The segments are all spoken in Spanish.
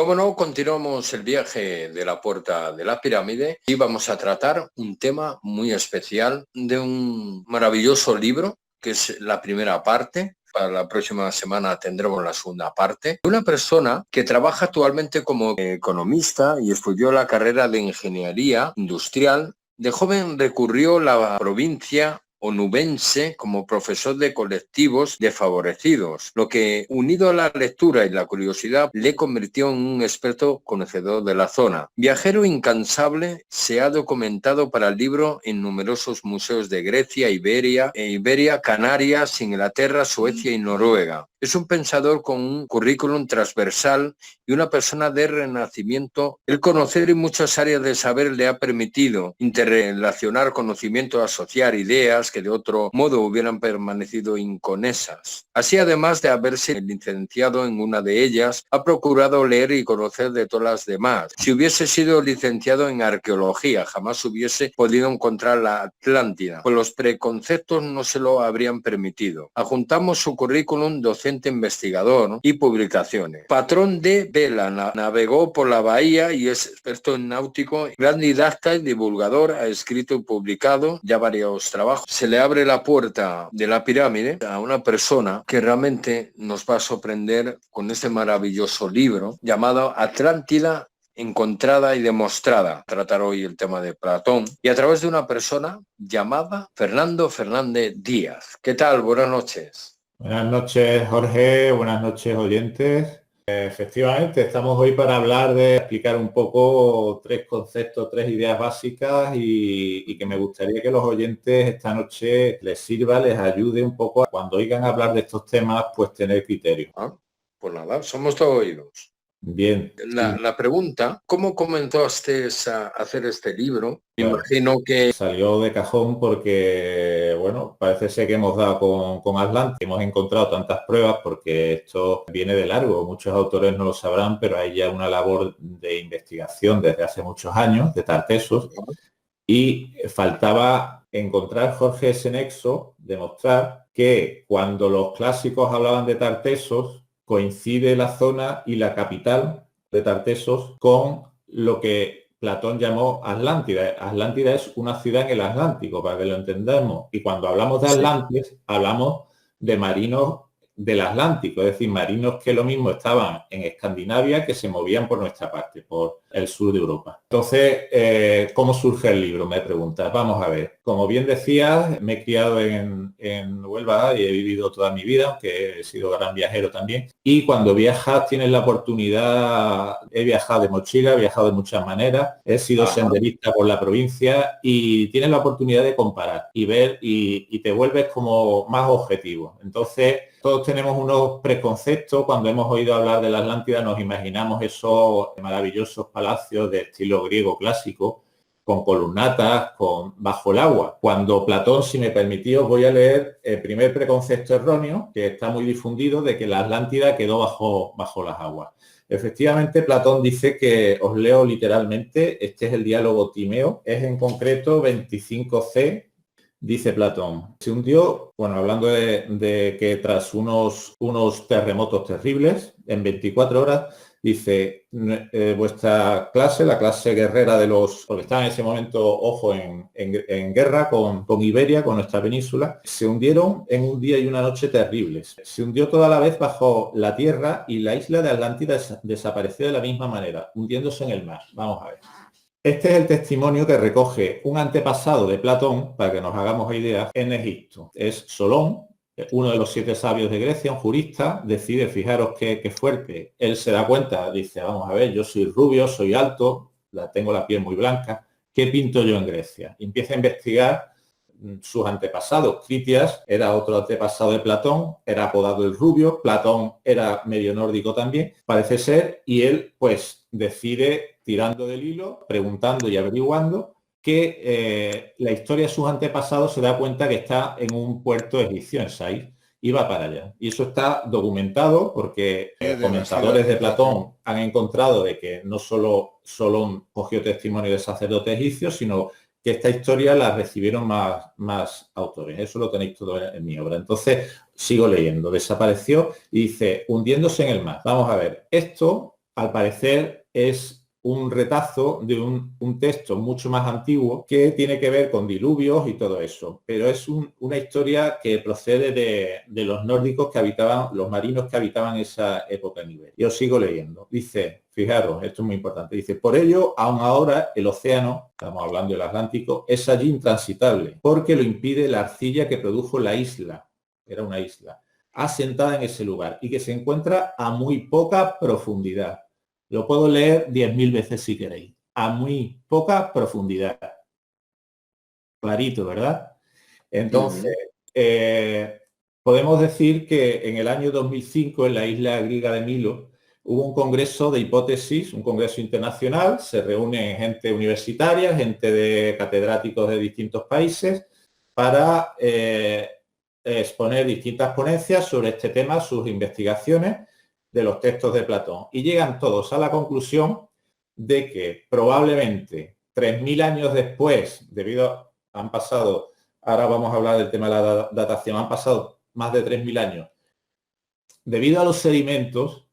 cómo no, continuamos el viaje de la Puerta de la Pirámide y vamos a tratar un tema muy especial de un maravilloso libro, que es la primera parte. Para la próxima semana tendremos la segunda parte. Una persona que trabaja actualmente como economista y estudió la carrera de ingeniería industrial. De joven recurrió a la provincia onubense como profesor de colectivos desfavorecidos, lo que, unido a la lectura y la curiosidad, le convirtió en un experto conocedor de la zona. Viajero incansable, se ha documentado para el libro en numerosos museos de Grecia, Iberia, Canarias, Inglaterra, Suecia y Noruega. Es un pensador con un currículum transversal y una persona de renacimiento. El conocer en muchas áreas de saber le ha permitido interrelacionar conocimiento, asociar ideas que de otro modo hubieran permanecido inconesas. Así, además de haberse licenciado en una de ellas, ha procurado leer y conocer de todas las demás. Si hubiese sido licenciado en arqueología, jamás hubiese podido encontrar la Atlántida, pues los preconceptos no se lo habrían permitido. Adjuntamos su currículum: docente investigador y publicaciones. Patrón de vela, navegó por la bahía y es experto en náutico, gran didacta y divulgador, ha escrito y publicado ya varios trabajos. Se le abre la puerta de la pirámide a una persona que realmente nos va a sorprender con este maravilloso libro llamado Atlántida encontrada y demostrada. Tratar hoy el tema de Platón y a través de una persona llamada Fernando Fernández Díaz. ¿Qué tal? Buenas noches. Buenas noches, Jorge. Buenas noches, oyentes. Efectivamente, estamos hoy para hablar de explicar un poco tres conceptos, tres ideas básicas y que me gustaría que los oyentes esta noche les sirva, les ayude un poco a cuando oigan hablar de estos temas, pues tener criterio. Pues nada, somos todos oídos. Bien. La pregunta, ¿cómo comenzaste a hacer este libro? Me imagino que salió de cajón porque, bueno, parece ser que hemos dado con Atlante. Hemos encontrado tantas pruebas porque esto viene de largo. Muchos autores no lo sabrán, pero hay ya una labor de investigación desde hace muchos años de Tartessos y faltaba encontrar, Jorge, ese nexo, demostrar que cuando los clásicos hablaban de Tartessos, coincide la zona y la capital de Tartessos con lo que Platón llamó Atlántida. Atlántida es una ciudad en el Atlántico, para que lo entendamos. Y cuando hablamos de Atlantes, hablamos de marinos del Atlántico, es decir, marinos que lo mismo estaban en Escandinavia, que se movían por nuestra parte, por el sur de Europa. Entonces, ¿cómo surge el libro? Me preguntas. Vamos a ver. Como bien decías, me he criado en Huelva y he vivido toda mi vida, aunque he sido gran viajero también. Y cuando viajas tienes la oportunidad, he viajado de mochila, he viajado de muchas maneras, he sido senderista por la provincia y tienes la oportunidad de comparar y ver y te vuelves como más objetivo. Entonces, todos tenemos unos preconceptos. Cuando hemos oído hablar de la Atlántida nos imaginamos esos maravillosos palacios de estilo griego clásico, con columnatas, bajo el agua. Cuando Platón, si me permitís, os voy a leer el primer preconcepto erróneo, que está muy difundido, de que la Atlántida quedó bajo las aguas. Efectivamente, Platón dice que, os leo literalmente, este es el diálogo Timeo, es en concreto 25c, dice Platón. Se hundió, bueno, hablando de que tras unos terremotos terribles, en 24 horas, dice, vuestra clase, la clase guerrera de los, porque estaba en ese momento, ojo, en guerra con Iberia, con nuestra península, se hundieron en un día y una noche terribles. Se hundió toda la vez bajo la tierra y la isla de Atlántida desapareció de la misma manera, hundiéndose en el mar. Vamos a ver. Este es el testimonio que recoge un antepasado de Platón, para que nos hagamos ideas, en Egipto. Es Solón, uno de los 7 sabios de Grecia, un jurista, decide, fijaros qué fuerte, él se da cuenta, dice, vamos a ver, yo soy rubio, soy alto, tengo la piel muy blanca, ¿qué pinto yo en Grecia? Y empieza a investigar sus antepasados. Critias era otro antepasado de Platón, era apodado el Rubio, Platón era medio nórdico también, parece ser, y él pues decide, tirando del hilo, preguntando y averiguando, que la historia de sus antepasados se da cuenta que está en un puerto egipcio, en Sais, y va para allá. Y eso está documentado porque comentadores de Platón han encontrado de que no solo Solón cogió testimonio de sacerdotes egipcios, sino que esta historia la recibieron más autores. Eso lo tenéis todo en mi obra. Entonces, sigo leyendo. Desapareció y dice, hundiéndose en el mar. Vamos a ver, esto al parecer es un retazo de un texto mucho más antiguo que tiene que ver con diluvios y todo eso, pero es una historia que procede de los nórdicos que habitaban, los marinos que habitaban esa época en Iberia. Yo sigo leyendo. Dice, fijaros, esto es muy importante, dice, por ello, aún ahora el océano, estamos hablando del Atlántico, es allí intransitable, porque lo impide la arcilla que produjo la isla, era una isla, asentada en ese lugar y que se encuentra a muy poca profundidad. Lo puedo leer 10.000 veces si queréis. A muy poca profundidad. Clarito, ¿verdad? Entonces, podemos decir que en el año 2005, en la isla griega de Milo, hubo un congreso de hipótesis, un congreso internacional. Se reúne gente universitaria, gente de catedráticos de distintos países, para exponer distintas ponencias sobre este tema, sus investigaciones de los textos de Platón. Y llegan todos a la conclusión de que probablemente 3.000 años después, han pasado, ahora vamos a hablar del tema de la datación, han pasado más de 3.000 años, debido a los sedimentos,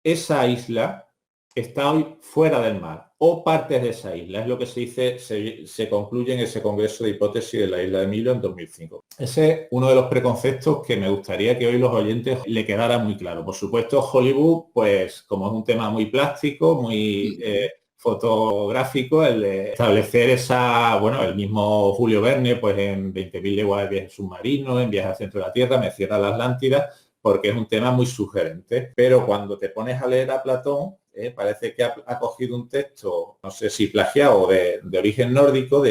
esa isla está hoy fuera del mar, o partes de esa isla, es lo que se dice, se concluye en ese congreso de hipótesis de la isla de Milo en 2005. Ese es uno de los preconceptos que me gustaría que hoy los oyentes le quedara muy claro. Por supuesto, Hollywood, pues como es un tema muy plástico, muy fotográfico, el de establecer el mismo Julio Verne, pues en 20.000 leguas de viaje submarino, en Viaje al centro de la Tierra, menciona la Atlántida, porque es un tema muy sugerente. Pero cuando te pones a leer a Platón, parece que ha cogido un texto, no sé si plagiado, de origen nórdico,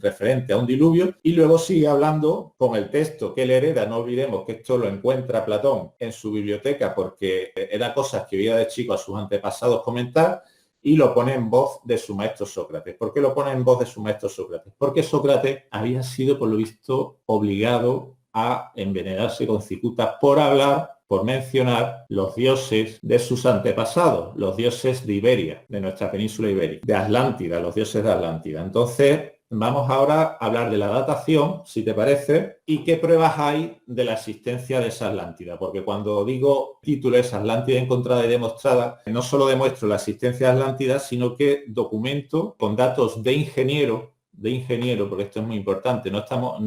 referente a un diluvio, y luego sigue hablando con el texto que él hereda. No olvidemos que esto lo encuentra Platón en su biblioteca, porque era cosas que oía de chico a sus antepasados comentar, y lo pone en voz de su maestro Sócrates. ¿Por qué lo pone en voz de su maestro Sócrates? Porque Sócrates había sido, por lo visto, obligado a envenenarse con cicuta por mencionar los dioses de sus antepasados, los dioses de Iberia, de nuestra península ibérica, de Atlántida, los dioses de Atlántida. Entonces, vamos ahora a hablar de la datación, si te parece, y qué pruebas hay de la existencia de esa Atlántida, porque cuando digo títulos Atlántida encontrada y demostrada, no solo demuestro la existencia de Atlántida, sino que documento con datos de ingeniero, porque esto es muy importante. No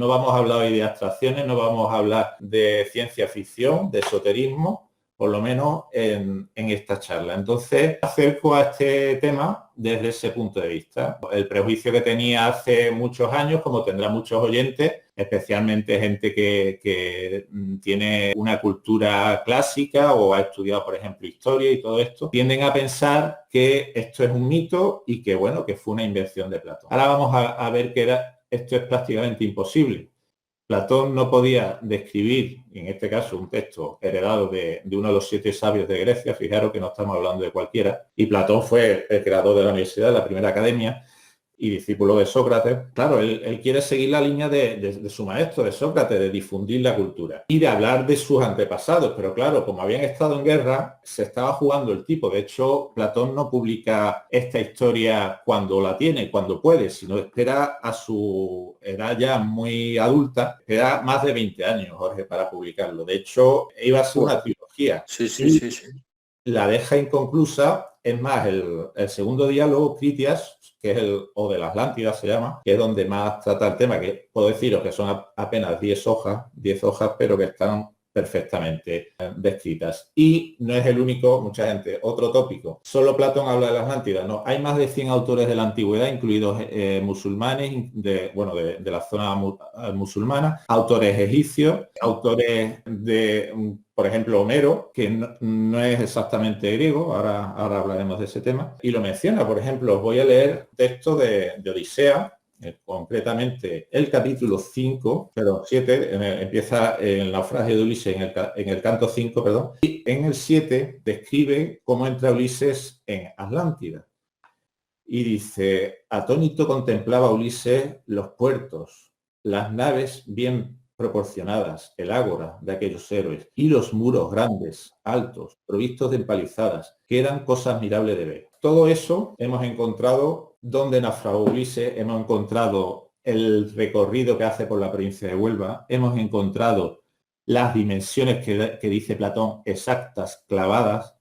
vamos a hablar hoy de abstracciones, no vamos a hablar de ciencia ficción, de esoterismo, por lo menos en esta charla. Entonces, acerco a este tema desde ese punto de vista. El prejuicio que tenía hace muchos años, como tendrá muchos oyentes, especialmente gente que tiene una cultura clásica o ha estudiado, por ejemplo, historia y todo esto, tienden a pensar que esto es un mito y que, bueno, que fue una invención de Platón. Ahora vamos a ver que esto es prácticamente imposible. Platón no podía describir, en este caso, un texto heredado de uno de los 7 sabios de Grecia. Fijaros que no estamos hablando de cualquiera. Y Platón fue el creador de la universidad, la primera academia, y discípulo de Sócrates. Claro, él quiere seguir la línea de su maestro, de Sócrates, de difundir la cultura y de hablar de sus antepasados. Pero claro, como habían estado en guerra, se estaba jugando el tipo. De hecho, Platón no publica esta historia cuando la tiene, cuando puede, sino espera a su edad ya muy adulta, espera más de 20 años, Jorge, para publicarlo. De hecho, iba a ser una trilogía. Sí. La deja inconclusa. Es más, el segundo diálogo, Critias, que es o de la Atlántida se llama, que es donde más trata el tema, que puedo deciros que son apenas 10 hojas, pero que están perfectamente descritas. Y no es el único, mucha gente, otro tópico. Solo Platón habla de la Atlántida. No, hay más de 100 autores de la antigüedad, incluidos musulmanes, de la zona musulmana, autores egipcios, autores de, por ejemplo, Homero, que no es exactamente griego, ahora hablaremos de ese tema, y lo menciona. Por ejemplo, os voy a leer texto de Odisea, concretamente el capítulo 7, empieza el naufragio de Ulises en el canto 5, perdón, y en el 7 describe cómo entra Ulises en Atlántida. Y dice, atónito contemplaba Ulises los puertos, las naves bien proporcionadas, el ágora de aquellos héroes, y los muros grandes, altos, provistos de empalizadas, que eran cosas admirables de ver. Todo eso hemos encontrado donde naufragó Ulises, hemos encontrado el recorrido que hace por la provincia de Huelva, hemos encontrado las dimensiones que dice Platón exactas, clavadas,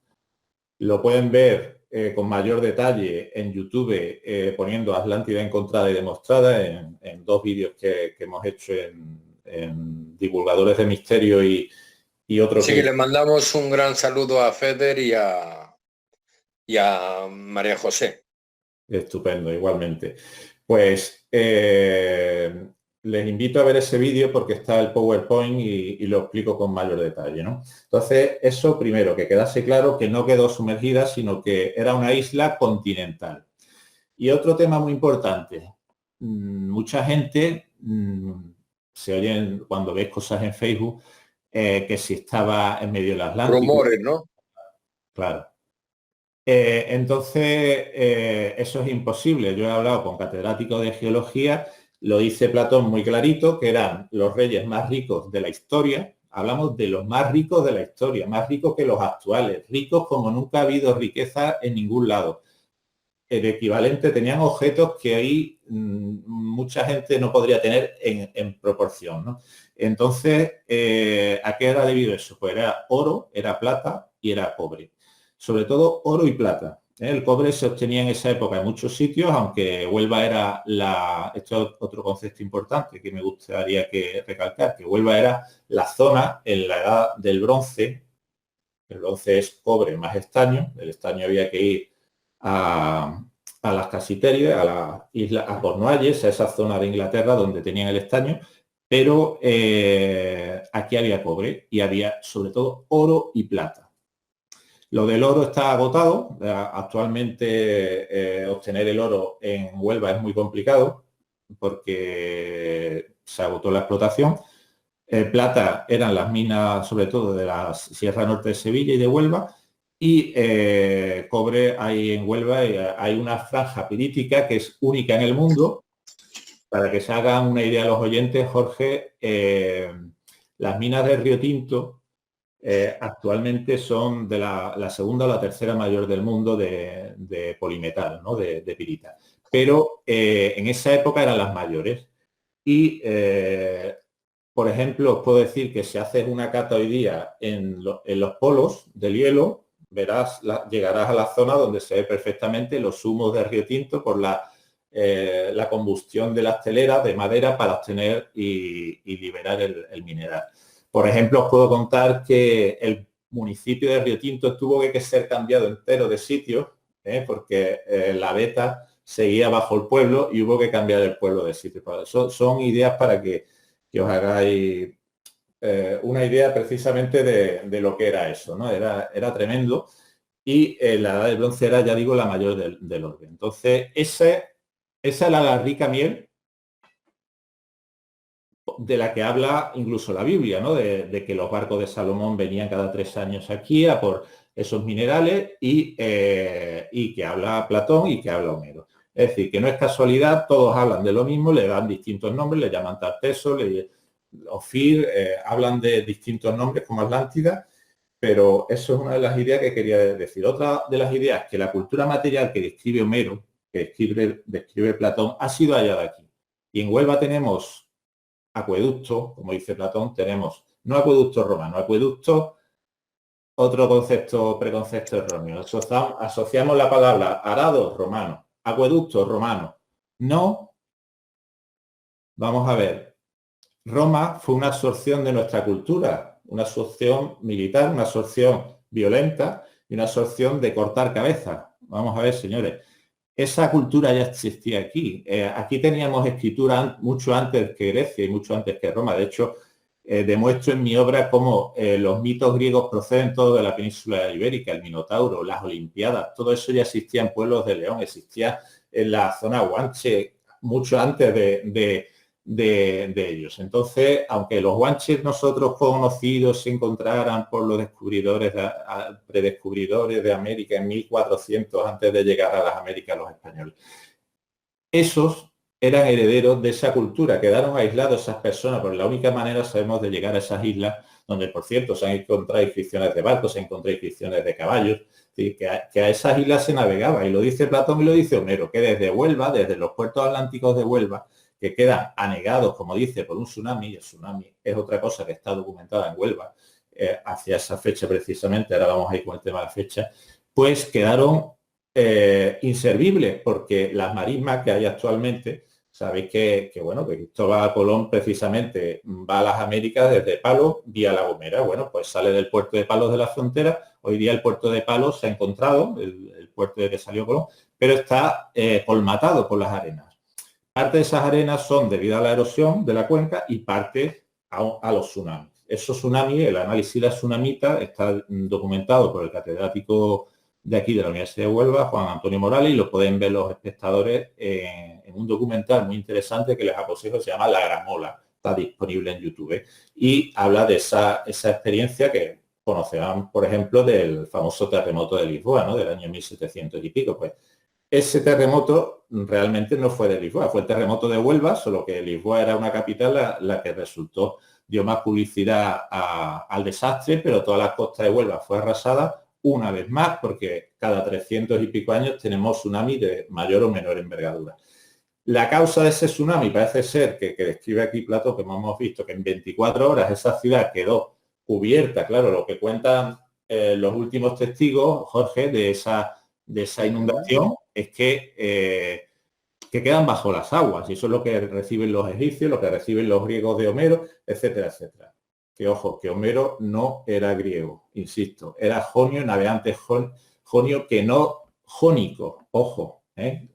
Lo pueden ver con mayor detalle en YouTube poniendo Atlántida encontrada y demostrada en 2 vídeos que hemos hecho en Divulgadores de Misterio y otro Sí, que que le mandamos un gran saludo a Feder y a María José. estupendo, igualmente. Pues les invito a ver ese vídeo porque está el PowerPoint y lo explico con mayor detalle, ¿no? Entonces, eso primero, que quedase claro que no quedó sumergida, sino que era una isla continental. Y otro tema muy importante, mucha gente se oyen cuando ves cosas en Facebook que si estaba en medio del Atlántico, Rumores, ¿no? claro. Entonces, eso es imposible. Yo he hablado con catedráticos de geología, lo dice Platón muy clarito, que eran los reyes más ricos de la historia. Hablamos de los más ricos de la historia, más ricos que los actuales, ricos como nunca ha habido riqueza en ningún lado. El equivalente, tenían objetos que ahí mucha gente no podría tener en proporción, ¿no? Entonces, ¿a qué era debido eso? Pues era oro, era plata y era cobre. Sobre todo oro y plata. El cobre se obtenía en esa época en muchos sitios, aunque Huelva era esto es otro concepto importante que me gustaría recalcar, que Huelva era la zona en la edad del bronce. El bronce es cobre más estaño, el estaño había que ir a las Casiteries, a la isla, a Cornualles, a esa zona de Inglaterra donde tenían el estaño, pero aquí había cobre y había sobre todo oro y plata. Lo del oro está agotado. Actualmente obtener el oro en Huelva es muy complicado porque se agotó la explotación. Plata eran las minas, sobre todo de la Sierra Norte de Sevilla y de Huelva, y cobre hay en Huelva, hay una franja pirítica que es única en el mundo. Para que se hagan una idea los oyentes, Jorge, las minas de Río Tinto actualmente son de la segunda o la tercera mayor del mundo de polimetal, ¿no? de pirita. Pero en esa época eran las mayores. Y por ejemplo, os puedo decir que si haces una cata hoy día en los polos del hielo, llegarás a la zona donde se ve perfectamente los humos de Río Tinto por la combustión de las teleras de madera para obtener y liberar el mineral. Por ejemplo, os puedo contar que el municipio de Río Tinto tuvo que ser cambiado entero de sitio, porque la veta seguía bajo el pueblo y hubo que cambiar el pueblo de sitio. Son ideas para que os hagáis una idea precisamente de lo que era eso, ¿no? Era tremendo y la edad del bronce era, ya digo, la mayor del orden. Entonces, esa era la rica miel de la que habla incluso la Biblia, ¿no? De que los barcos de Salomón venían cada 3 años aquí a por esos minerales y que habla Platón y que habla Homero. Es decir, que no es casualidad, todos hablan de lo mismo, le dan distintos nombres, le llaman Tarteso, Ofir, hablan de distintos nombres como Atlántida, pero eso es una de las ideas que quería decir. Otra de las ideas, que la cultura material que describe Homero, que describe Platón, ha sido hallada aquí. Y en Huelva tenemos acueducto, como dice Platón, tenemos no acueducto romano, acueducto, otro preconcepto erróneo. Asociamos la palabra arado romano, acueducto romano. No, vamos a ver, Roma fue una absorción de nuestra cultura, una absorción militar, una absorción violenta y una absorción de cortar cabezas. Vamos a ver, señores, esa cultura ya existía aquí. Aquí teníamos escritura mucho antes que Grecia y mucho antes que Roma. De hecho, demuestro en mi obra cómo los mitos griegos proceden todos de la península ibérica, el Minotauro, las Olimpiadas, todo eso ya existía en Pueblos de León, existía en la zona guanche mucho antes de ellos. Entonces, aunque los guanches nosotros conocidos se encontraran por los predescubridores de América en 1400 antes de llegar a las Américas los españoles, esos eran herederos de esa cultura, quedaron aislados esas personas, porque la única manera sabemos de llegar a esas islas, donde por cierto se han encontrado inscripciones de barcos, se han encontrado inscripciones de caballos, que a esas islas se navegaba, y lo dice Platón y lo dice Homero, que desde Huelva, desde los puertos atlánticos de Huelva, que quedan anegados, como dice, por un tsunami, y el tsunami es otra cosa que está documentada en Huelva, hacia esa fecha precisamente, ahora vamos a ir con el tema de la fecha, pues quedaron inservibles, porque las marismas que hay actualmente, sabéis bueno, que Cristóbal Colón precisamente va a las Américas desde Palos vía La Gomera. Bueno, pues sale del puerto de Palos de la Frontera. Hoy día el puerto de Palos se ha encontrado, el puerto de que salió Colón, pero está colmatado por las arenas. Parte de esas arenas son debido a la erosión de la cuenca y parte a los tsunamis. Esos tsunamis, el análisis de la tsunamita está documentado por el catedrático de aquí de la Universidad de Huelva, Juan Antonio Morales, y lo pueden ver los espectadores en un documental muy interesante que les aconsejo, se llama La Gramola, está disponible en YouTube, y habla de esa experiencia que conocerán, por ejemplo, del famoso terremoto de Lisboa, ¿no? Del año 1700 y pico. Pues ese terremoto realmente no fue de Lisboa, fue el terremoto de Huelva, solo que Lisboa era una capital la que resultó, dio más publicidad al desastre, pero toda la costa de Huelva fue arrasada una vez más, porque cada 300 y pico años tenemos tsunami de mayor o menor envergadura. La causa de ese tsunami parece ser que describe aquí Platón, que hemos visto que en 24 horas esa ciudad quedó cubierta, claro, lo que cuentan los últimos testigos, Jorge, de esa inundación es que quedan bajo las aguas, y eso es lo que reciben los egipcios, lo que reciben los griegos de Homero, etcétera, etcétera. Que ojo, que Homero no era griego, insisto, era jonio, navegante jonio, que no jónico, ojo, ¿eh?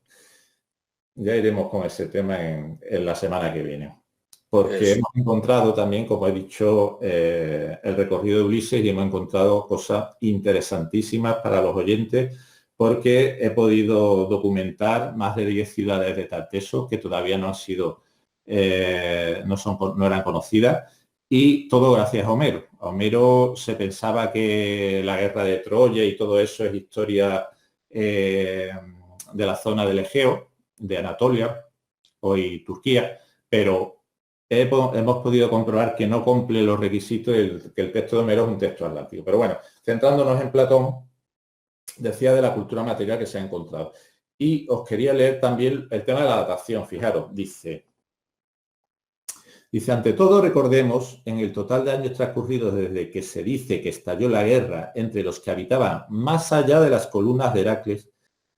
Ya iremos con ese tema en la semana que viene. Porque hemos encontrado también, como he dicho, el recorrido de Ulises, y hemos encontrado cosas interesantísimas para los oyentes, porque he podido documentar más de 10 ciudades de Tarteso que todavía no han sido, no eran conocidas, y todo gracias a Homero. A Homero se pensaba que la guerra de Troya y todo eso es historia de la zona del Egeo, de Anatolia, hoy Turquía, pero hemos podido comprobar que no cumple los requisitos, que el texto de Homero es un texto atlántico. Pero bueno, centrándonos en Platón, decía de la cultura material que se ha encontrado. Y os quería leer también el tema de la datación. Fijaros, dice, ante todo recordemos en el total de años transcurridos desde que se dice que estalló la guerra entre los que habitaban más allá de las columnas de Heracles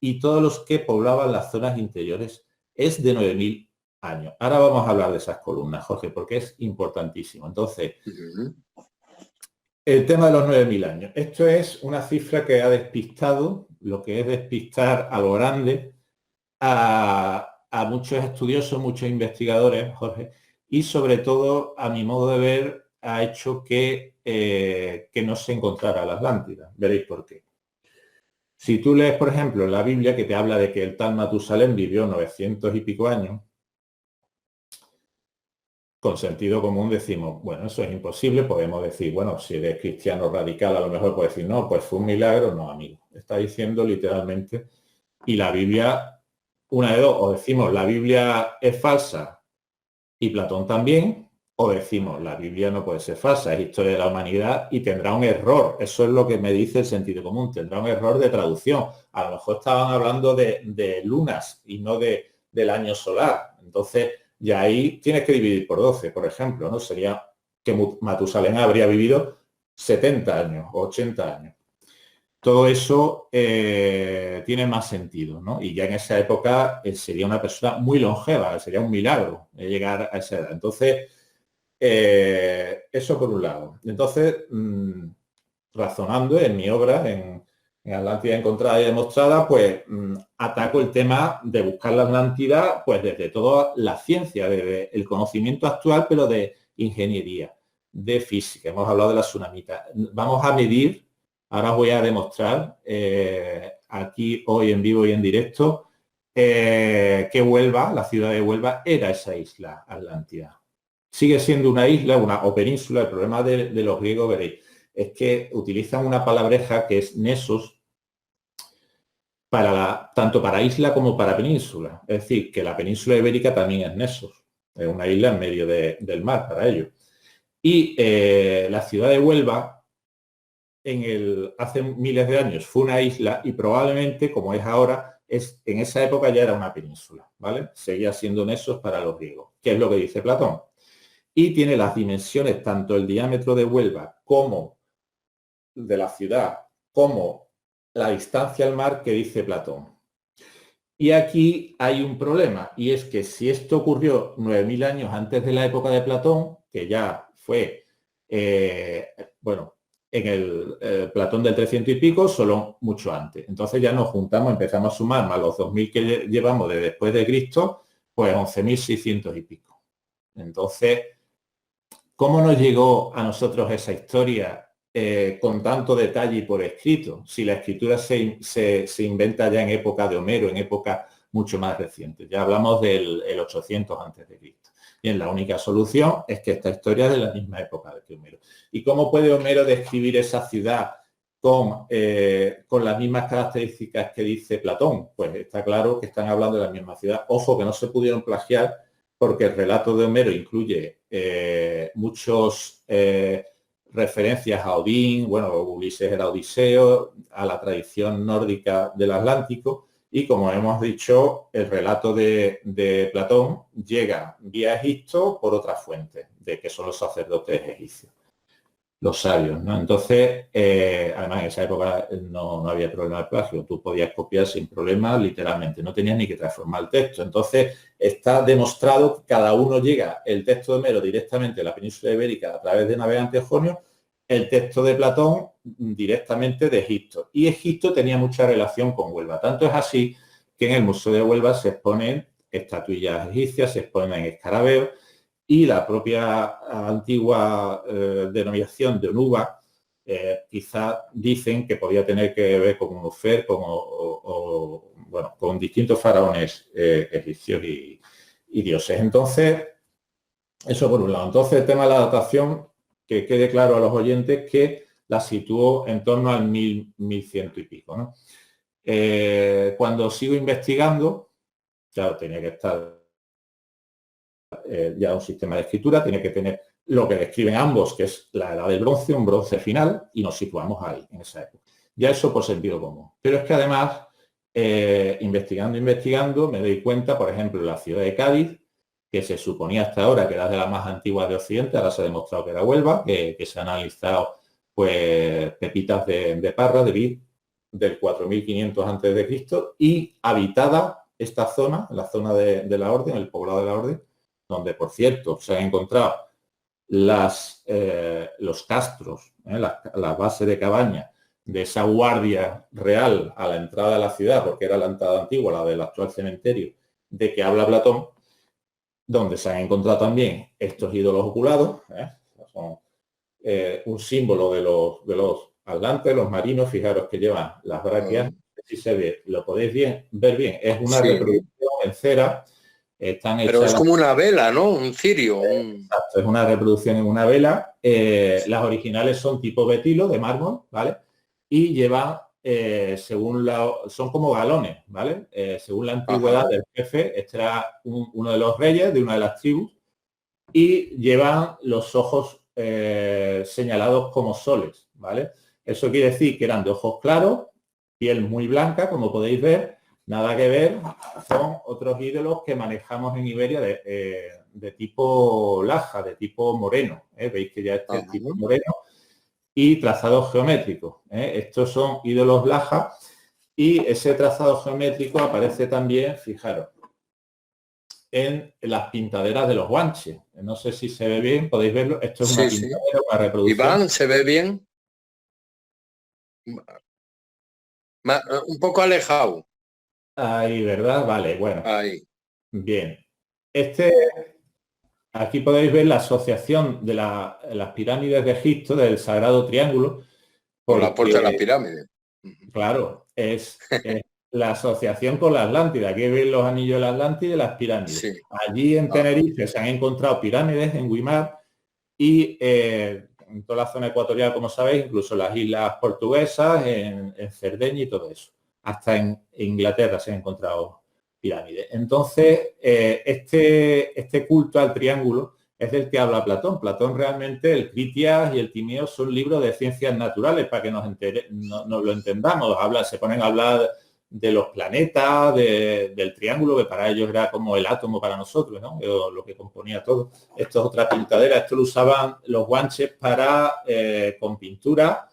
y todos los que poblaban las zonas interiores, es de 9.000 años. Ahora vamos a hablar de esas columnas, Jorge, porque es importantísimo. Entonces, el tema de los 9.000 años. Esto es una cifra que ha despistado, lo que es despistar a lo grande, a muchos estudiosos, muchos investigadores, Jorge, y sobre todo, a mi modo de ver, ha hecho que no se encontrara la Atlántida. Veréis por qué. Si tú lees, por ejemplo, en la Biblia, que te habla de que el tal Matusalén vivió 900 y pico años, con sentido común decimos, bueno, eso es imposible. Podemos decir, bueno, si eres cristiano radical, a lo mejor puedes decir, no, pues fue un milagro. No, amigo. Está diciendo literalmente, y la Biblia, una de dos, o decimos la Biblia es falsa y Platón también, o decimos la Biblia no puede ser falsa, es historia de la humanidad y tendrá un error. Eso es lo que me dice el sentido común, tendrá un error de traducción. A lo mejor estaban hablando de lunas y no del año solar. Entonces, ya ahí tienes que dividir por 12, por ejemplo, ¿no? Sería que Matusalén habría vivido 70 años o 80 años. Todo eso tiene más sentido, ¿no? Y ya en esa época sería una persona muy longeva, sería un milagro llegar a esa edad. Entonces, eso por un lado. Entonces, razonando en mi obra, en Atlántida encontrada y demostrada, pues ataco el tema de buscar la Atlántida, pues desde toda la ciencia, desde el conocimiento actual, pero de ingeniería, de física. Hemos hablado de la tsunamita. Vamos a medir. Ahora os voy a demostrar aquí hoy en vivo y en directo que Huelva, la ciudad de Huelva, era esa isla Atlántida. Sigue siendo una isla, o península. El problema de los griegos, veréis, es que utilizan una palabreja que es nesos tanto para isla como para península. Es decir, que la península ibérica también es nesos. Es una isla en medio del mar para ellos. Y la ciudad de Huelva, hace miles de años fue una isla, y probablemente, como es ahora, en esa época ya era una península, ¿vale? Seguía siendo nesos para los griegos, que es lo que dice Platón. Y tiene las dimensiones, tanto el diámetro de Huelva como de la ciudad, como la distancia al mar que dice Platón. Y aquí hay un problema, y es que si esto ocurrió 9.000 años antes de la época de Platón, que ya fue, bueno, en el Platón del 300 y pico, solo mucho antes. Entonces ya nos juntamos, empezamos a sumar más los 2.000 que llevamos de después de Cristo, pues 11.600 y pico. Entonces, ¿cómo nos llegó a nosotros esa historia con tanto detalle y por escrito? Si la escritura se inventa ya en época de Homero, en época mucho más reciente. Ya hablamos del 800 antes de Cristo. Bien, la única solución es que esta historia es de la misma época que Homero. ¿Y cómo puede Homero describir esa ciudad con las mismas características que dice Platón? Pues está claro que están hablando de la misma ciudad. Ojo, que no se pudieron plagiar porque el relato de Homero incluye muchos referencias a Odín, bueno, Ulises era Odiseo, a la tradición nórdica del Atlántico, y como hemos dicho, el relato de Platón llega vía Egipto por otra fuente, de que son los sacerdotes egipcios, los sabios, ¿no? Entonces, además en esa época no había problema de plagio, tú podías copiar sin problema literalmente, no tenías ni que transformar el texto. Entonces, está demostrado que cada uno llega el texto de Homero directamente a la península ibérica a través de navegantes jonios, el texto de Platón directamente de Egipto. Y Egipto tenía mucha relación con Huelva. Tanto es así que en el Museo de Huelva se exponen estatuillas egipcias, se exponen escarabeos, y la propia antigua denominación de Onuba, quizá dicen que podía tener que ver con Unufer, bueno, con distintos faraones egipcios y dioses. Entonces, eso por un lado. Entonces, el tema de la datación, que quede claro a los oyentes que la situó en torno al 1100 y pico, ¿no? Cuando sigo investigando, claro, tenía que estar ya un sistema de escritura, tiene que tener lo que describen ambos, que es la edad del bronce, un bronce final, y nos situamos ahí, en esa época. Ya eso por sentido común. Pero es que además, investigando, me doy cuenta, por ejemplo, la ciudad de Cádiz, que se suponía hasta ahora que era de las más antiguas de Occidente, ahora se ha demostrado que era Huelva, que se han analizado pues pepitas de parra, de vid, del 4500 antes de Cristo, y habitada esta zona, la zona de la Orden, el poblado de la Orden, donde, por cierto, se han encontrado los castros, las bases de cabaña de esa guardia real a la entrada de la ciudad, porque era la entrada antigua, la del actual cementerio, de que habla Platón, donde se han encontrado también estos ídolos oculados, son un símbolo de los atlantes, los marinos, fijaros que llevan las braquias, si se ve, lo podéis ver bien, es una reproducción en cera. Pero es como una vela, ¿no? Un cirio. Exacto, es una reproducción en una vela. Las originales son tipo betilo, de mármol, ¿vale? Y llevan, son como galones, ¿vale? Según la antigüedad del jefe, este era uno de los reyes de una de las tribus, y llevan los ojos señalados como soles, ¿vale? Eso quiere decir que eran de ojos claros, piel muy blanca, como podéis ver. Nada que ver con otros ídolos que manejamos en Iberia de tipo laja, de tipo moreno. Veis que ya este es tipo moreno y trazados geométricos. Estos son ídolos laja y ese trazado geométrico aparece también, fijaros, en las pintaderas de los guanches. No sé si se ve bien, podéis verlo. Esto es una pintadera, una reproducción. Iván, ¿se ve bien? Un poco alejado. Ahí, ¿verdad? Vale, bueno. Ahí. Bien. Aquí podéis ver la asociación de las pirámides de Egipto, del Sagrado Triángulo. Con la puerta de la pirámide. Claro, es la asociación con la Atlántida. Aquí veis los anillos de la Atlántida y las pirámides. Sí. Allí en Tenerife se han encontrado pirámides, en Güímar, y en toda la zona ecuatorial, como sabéis, incluso las islas portuguesas, en Cerdeña y todo eso. Hasta en Inglaterra se han encontrado pirámides. Entonces, este culto al triángulo es del que habla Platón. Platón realmente, el Critias y el Timeo son libros de ciencias naturales, para que nos lo entendamos. Se ponen a hablar de los planetas, del triángulo, que para ellos era como el átomo para nosotros, ¿no? Lo que componía todo. Esto es otra pintadera. Esto lo usaban los guanches para, con pintura,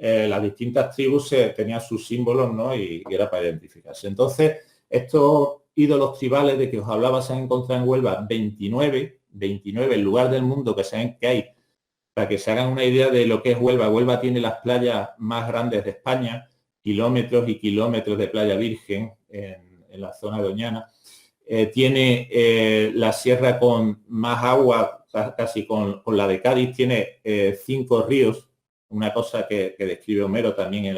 las distintas tribus tenían sus símbolos, ¿no? Y era para identificarse. Entonces, estos ídolos tribales de que os hablaba se han encontrado en Huelva 29, el lugar del mundo que hay, para que se hagan una idea de lo que es Huelva. Huelva tiene las playas más grandes de España, kilómetros y kilómetros de playa virgen en la zona de Doñana. Tiene la sierra con más agua, casi con la de Cádiz, tiene 5 ríos, una cosa que describe Homero también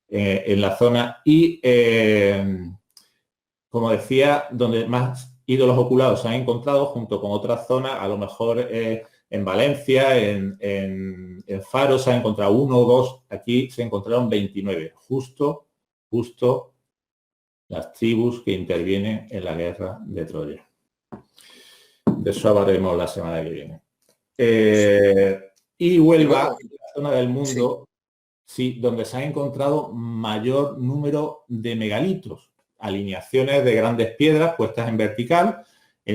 en la zona. Y, como decía, donde más ídolos oculados se han encontrado, junto con otras zonas, a lo mejor en Valencia, en Faro se han encontrado 1 o 2, aquí se encontraron 29, justo las tribus que intervienen en la guerra de Troya. De eso hablaremos la semana que viene. Y Huelva, la zona del mundo, sí, donde se han encontrado mayor número de megalitos, alineaciones de grandes piedras puestas en vertical,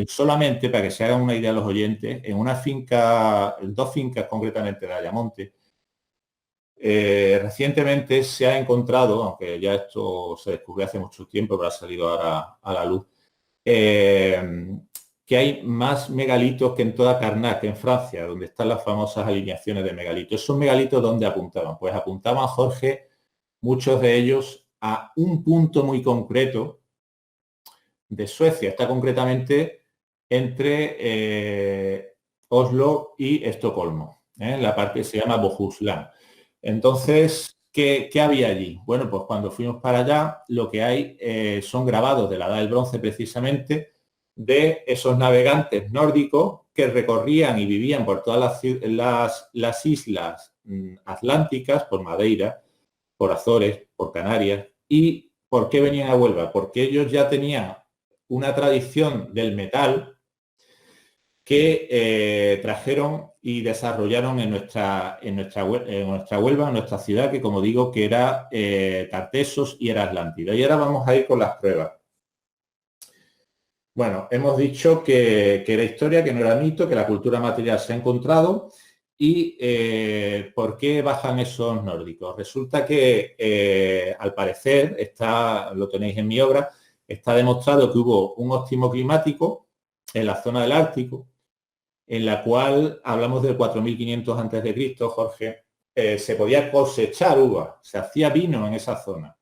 solamente, para que se hagan una idea los oyentes, en una finca, en 2 fincas concretamente de Ayamonte, recientemente se ha encontrado, aunque ya esto se descubrió hace mucho tiempo, pero ha salido ahora a la luz, que hay más megalitos que en toda Karnak, en Francia, donde están las famosas alineaciones de megalitos. ¿Esos megalitos dónde apuntaban? Pues apuntaban, Jorge, muchos de ellos a un punto muy concreto de Suecia. Está concretamente entre Oslo y Estocolmo, la parte que se llama Bohuslän. Entonces, ¿qué había allí? Bueno, pues cuando fuimos para allá, lo que hay son grabados de la Edad del Bronce, precisamente, de esos navegantes nórdicos que recorrían y vivían por todas las islas atlánticas, por Madeira, por Azores, por Canarias. ¿Y por qué venían a Huelva? Porque ellos ya tenían una tradición del metal que trajeron y desarrollaron en nuestra Huelva, en nuestra ciudad, que como digo, que era Tartesos y era Atlántida. Y ahora vamos a ir con las pruebas. Bueno, hemos dicho que era historia, que no era mito, que la cultura material se ha encontrado. ¿Y por qué bajan esos nórdicos? Resulta que, al parecer, lo tenéis en mi obra, está demostrado que hubo un óptimo climático en la zona del Ártico, en la cual, hablamos del 4500 a.C., Jorge, se podía cosechar uva, se hacía vino en esa zona.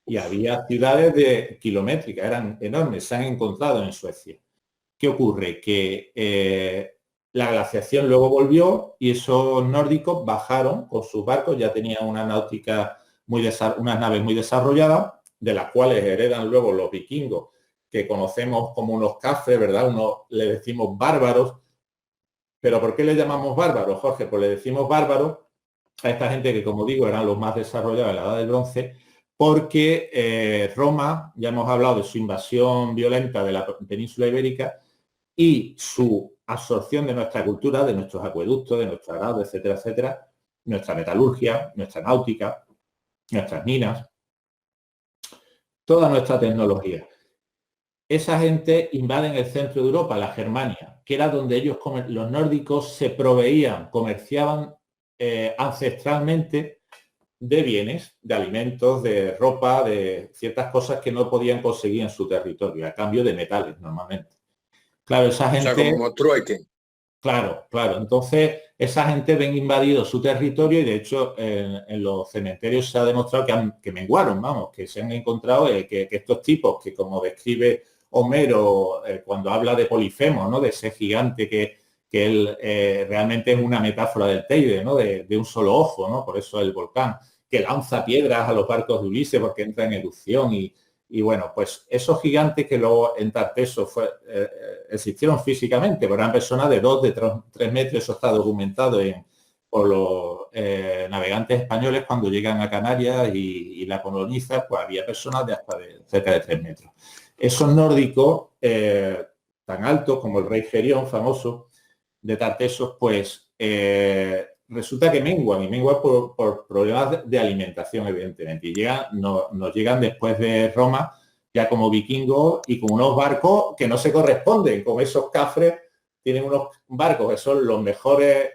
Y había ciudades kilométricas, eran enormes, se han encontrado en Suecia. ¿Qué ocurre? Que la glaciación luego volvió y esos nórdicos bajaron con sus barcos, ya tenían una náutica unas naves muy desarrolladas, de las cuales heredan luego los vikingos, que conocemos como unos cafres, ¿verdad? Le decimos bárbaros. ¿Pero por qué le llamamos bárbaros, Jorge? Pues le decimos bárbaros a esta gente que, como digo, eran los más desarrollados en la Edad del Bronce, porque Roma, ya hemos hablado de su invasión violenta de la península ibérica y su absorción de nuestra cultura, de nuestros acueductos, de nuestro arado, etcétera, etcétera, nuestra metalurgia, nuestra náutica, nuestras minas, toda nuestra tecnología. Esa gente invaden el centro de Europa, la Germania, que era donde ellos, los nórdicos, se proveían, comerciaban ancestralmente de bienes, de alimentos, de ropa, de ciertas cosas que no podían conseguir en su territorio, a cambio de metales normalmente. Claro, esa gente... O sea, como trueque. Claro. Entonces, esa gente ven invadido su territorio y, de hecho, en los cementerios se ha demostrado que menguaron, vamos, que se han encontrado que estos tipos, que como describe Homero cuando habla de Polifemo, ¿no? De ese gigante que él realmente es una metáfora del Teide, ¿no? De un solo ojo, ¿no? Por eso el volcán, que lanza piedras a los barcos de Ulises porque entra en erupción y bueno, pues esos gigantes que luego en Tartesos existieron físicamente, pero eran personas de 2, de 3 metros, eso está documentado por los navegantes españoles cuando llegan a Canarias y la colonizan, pues había personas de hasta cerca de 3 metros. Esos nórdicos tan altos como el rey Gerión, famoso, de Tartesos, pues resulta que menguan por problemas de alimentación, evidentemente, y nos llegan después de Roma ya como vikingos y con unos barcos que no se corresponden con esos cafres. Tienen unos barcos que son los mejores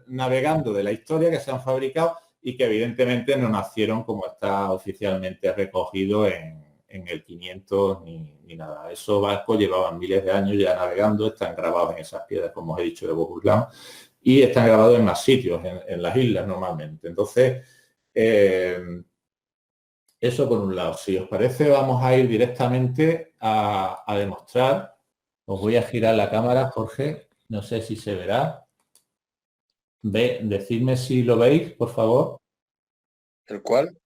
navegando de la historia que se han fabricado y que evidentemente no nacieron como está oficialmente recogido en el 500 ni nada. Esos barcos llevaban miles de años ya navegando, están grabados en esas piedras, como os he dicho, de Bohuslán, y están grabados en más sitios, en las islas normalmente. Entonces, eso por un lado. Si os parece, vamos a ir directamente a demostrar. Os voy a girar la cámara, Jorge. No sé si se verá. Decidme si lo veis, por favor. ¿El cual?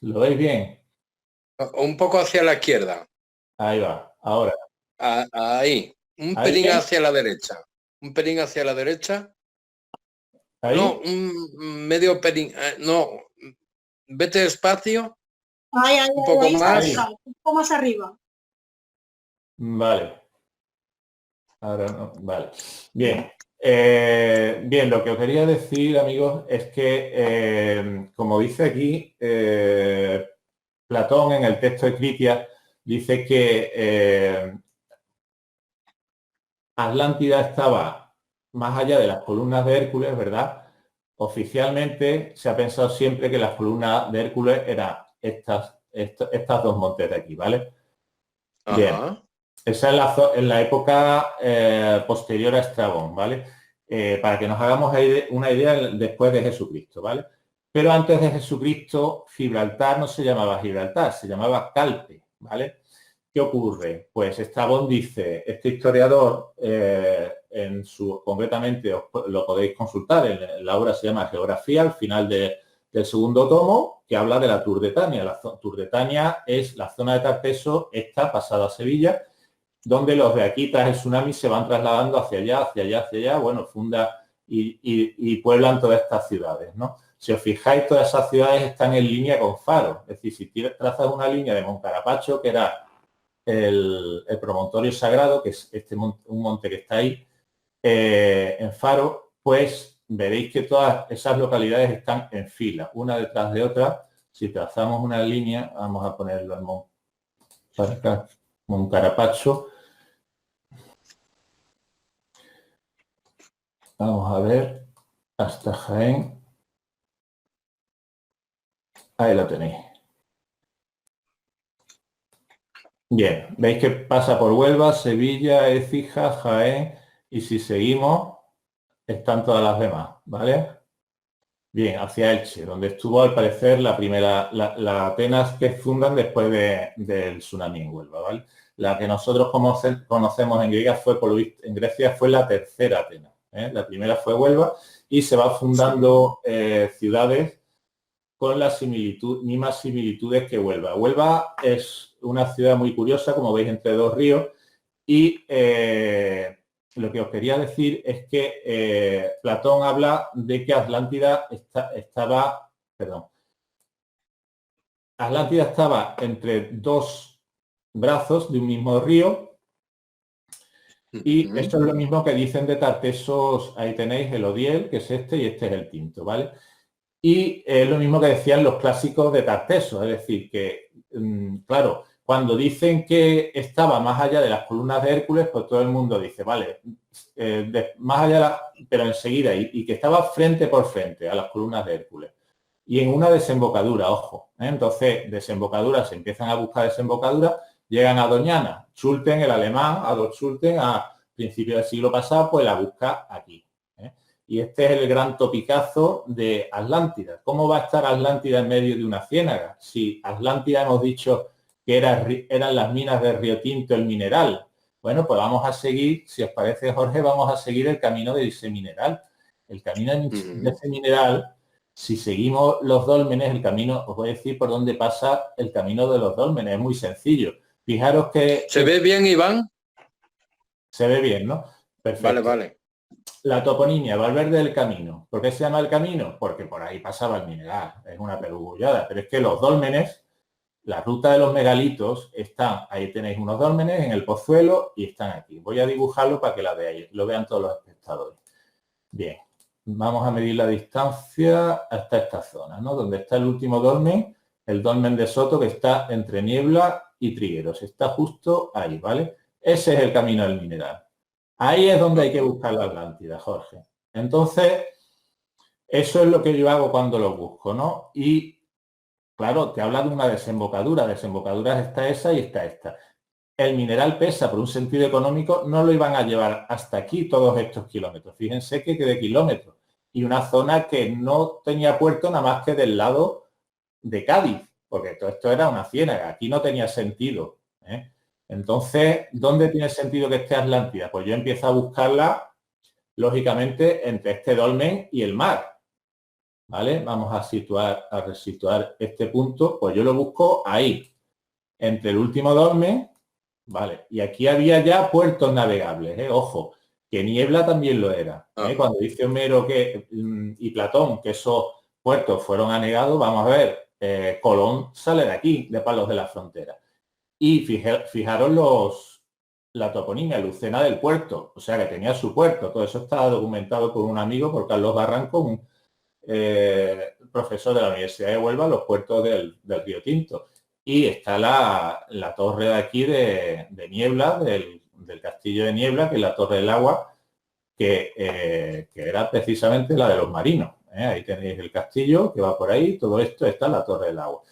¿Lo veis bien? Un poco hacia la izquierda. Ahí va. Ahora. Ahí. Un ¿Ahí pelín bien? hacia la derecha. Un pelín hacia la derecha. No, ¿Ahí? un medio pelín. No, vete despacio. Ahí, Un poco ahí está, más. arriba, un poco más arriba. Vale. Ahora no. Vale. Bien. Bien, lo que os quería decir, amigos, es que, como dice aquí, Platón en el texto de Critias dice que Atlántida estaba más allá de las columnas de Hércules, ¿verdad? Oficialmente se ha pensado siempre que las columnas de Hércules eran estas dos montes de aquí, ¿vale? Bien. Ajá. Esa es en la época posterior a Estrabón, ¿vale? Para que nos hagamos una idea después de Jesucristo, ¿vale? Pero antes de Jesucristo, Gibraltar no se llamaba Gibraltar, se llamaba Calpe, ¿vale? ¿Qué ocurre? Pues Estrabón dice, este historiador, concretamente lo podéis consultar, en la obra se llama Geografía, al final del segundo tomo, que habla de la Turdetania. La Turdetania es la zona de Tarteso, esta pasada a Sevilla, donde los de aquí tras el tsunami se van trasladando hacia allá, hacia allá, hacia allá, bueno, funda y pueblan todas estas ciudades, ¿no? Si os fijáis, todas esas ciudades están en línea con Faro, es decir, si trazas una línea de Moncarapacho, que era el promontorio sagrado, que es un monte que está ahí, en Faro, pues veréis que todas esas localidades están en fila, una detrás de otra. Si trazamos una línea, vamos a ponerlo en Moncarapacho. Vamos a ver, hasta Jaén. Ahí lo tenéis. Bien, veis que pasa por Huelva, Sevilla, Écija, Jaén, y si seguimos, están todas las demás, ¿vale? Bien, hacia Elche, donde estuvo al parecer la primera, la Atenas que fundan después del tsunami en Huelva, ¿vale? La que nosotros conocemos en Grecia fue la tercera Atenas, ¿eh? La primera fue Huelva y se va fundando ciudades con las mismas similitudes que Huelva. Huelva es una ciudad muy curiosa, como veis, entre dos ríos, y lo que os quería decir es que Platón habla de que Atlántida estaba entre dos brazos de un mismo río, y esto es lo mismo que dicen de Tartesos. Ahí tenéis el Odiel, que es este, y este es el Tinto, ¿vale? Y es lo mismo que decían los clásicos de Tartesos, es decir, que, claro, cuando dicen que estaba más allá de las columnas de Hércules, pues todo el mundo dice, vale, más allá, pero enseguida, y que estaba frente por frente a las columnas de Hércules. Y en una desembocadura, ojo, ¿eh? Entonces, desembocaduras, se empiezan a buscar desembocaduras, llegan a Doñana. Schulten, el alemán, Adolf Schulten, a principios del siglo pasado, pues la busca aquí. Y este es el gran topicazo de Atlántida. ¿Cómo va a estar Atlántida en medio de una ciénaga? Si Atlántida hemos dicho que eran las minas de Río Tinto, el mineral. Bueno, pues vamos a seguir, si os parece, Jorge, vamos a seguir el camino de ese mineral. El camino de ese mineral, si seguimos los dólmenes, el camino, os voy a decir por dónde pasa el camino de los dólmenes, es muy sencillo. Fijaros que... ¿Se ve bien, Iván? Se ve bien, ¿no? Perfecto. Vale, vale. La toponimia, Valverde del Camino. ¿Por qué se llama el camino? Porque por ahí pasaba el mineral. Es una perogrullada. Pero es que los dólmenes, la ruta de los megalitos, están, ahí tenéis unos dólmenes en el Pozuelo y están aquí. Voy a dibujarlo para que lo vean todos los espectadores. Bien, vamos a medir la distancia hasta esta zona, ¿no? Donde está el último dolmen, el dolmen de Soto, que está entre Niebla y Trigueros. Está justo ahí, ¿vale? Ese es el camino del mineral. Ahí es donde hay que buscar la Atlántida, Jorge. Entonces, Eso es lo que yo hago cuando lo busco, ¿no? Y claro, te habla de una desembocadura. Desembocaduras está esa y está esta. El mineral pesa por un sentido económico, no lo iban a llevar hasta aquí todos estos kilómetros. Fíjense que de kilómetros. Y una zona que no tenía puerto nada más que del lado de Cádiz, porque todo esto era una ciénaga. Aquí no tenía sentido, ¿eh? Entonces, ¿dónde tiene sentido que esté Atlántida? Pues yo empiezo a buscarla, lógicamente, entre este dolmen y el mar. ¿Vale? Vamos a resituar este punto. Pues yo lo busco ahí, entre el último dolmen. Vale, y aquí había ya puertos navegables, ojo, que Niebla también lo era. Cuando dice Homero y Platón que esos puertos fueron anegados, vamos a ver, Colón sale de aquí, de Palos de la Frontera. Y fijaros la toponimia, Lucena del Puerto, o sea que tenía su puerto. Todo eso está documentado por un amigo, por Carlos Barranco, un profesor de la Universidad de Huelva, los puertos del Río Tinto. Y está la torre de aquí de Niebla, del castillo de Niebla, que es la Torre del Agua, que era precisamente la de los marinos. Ahí tenéis el castillo que va por ahí, todo esto está en la Torre del Agua.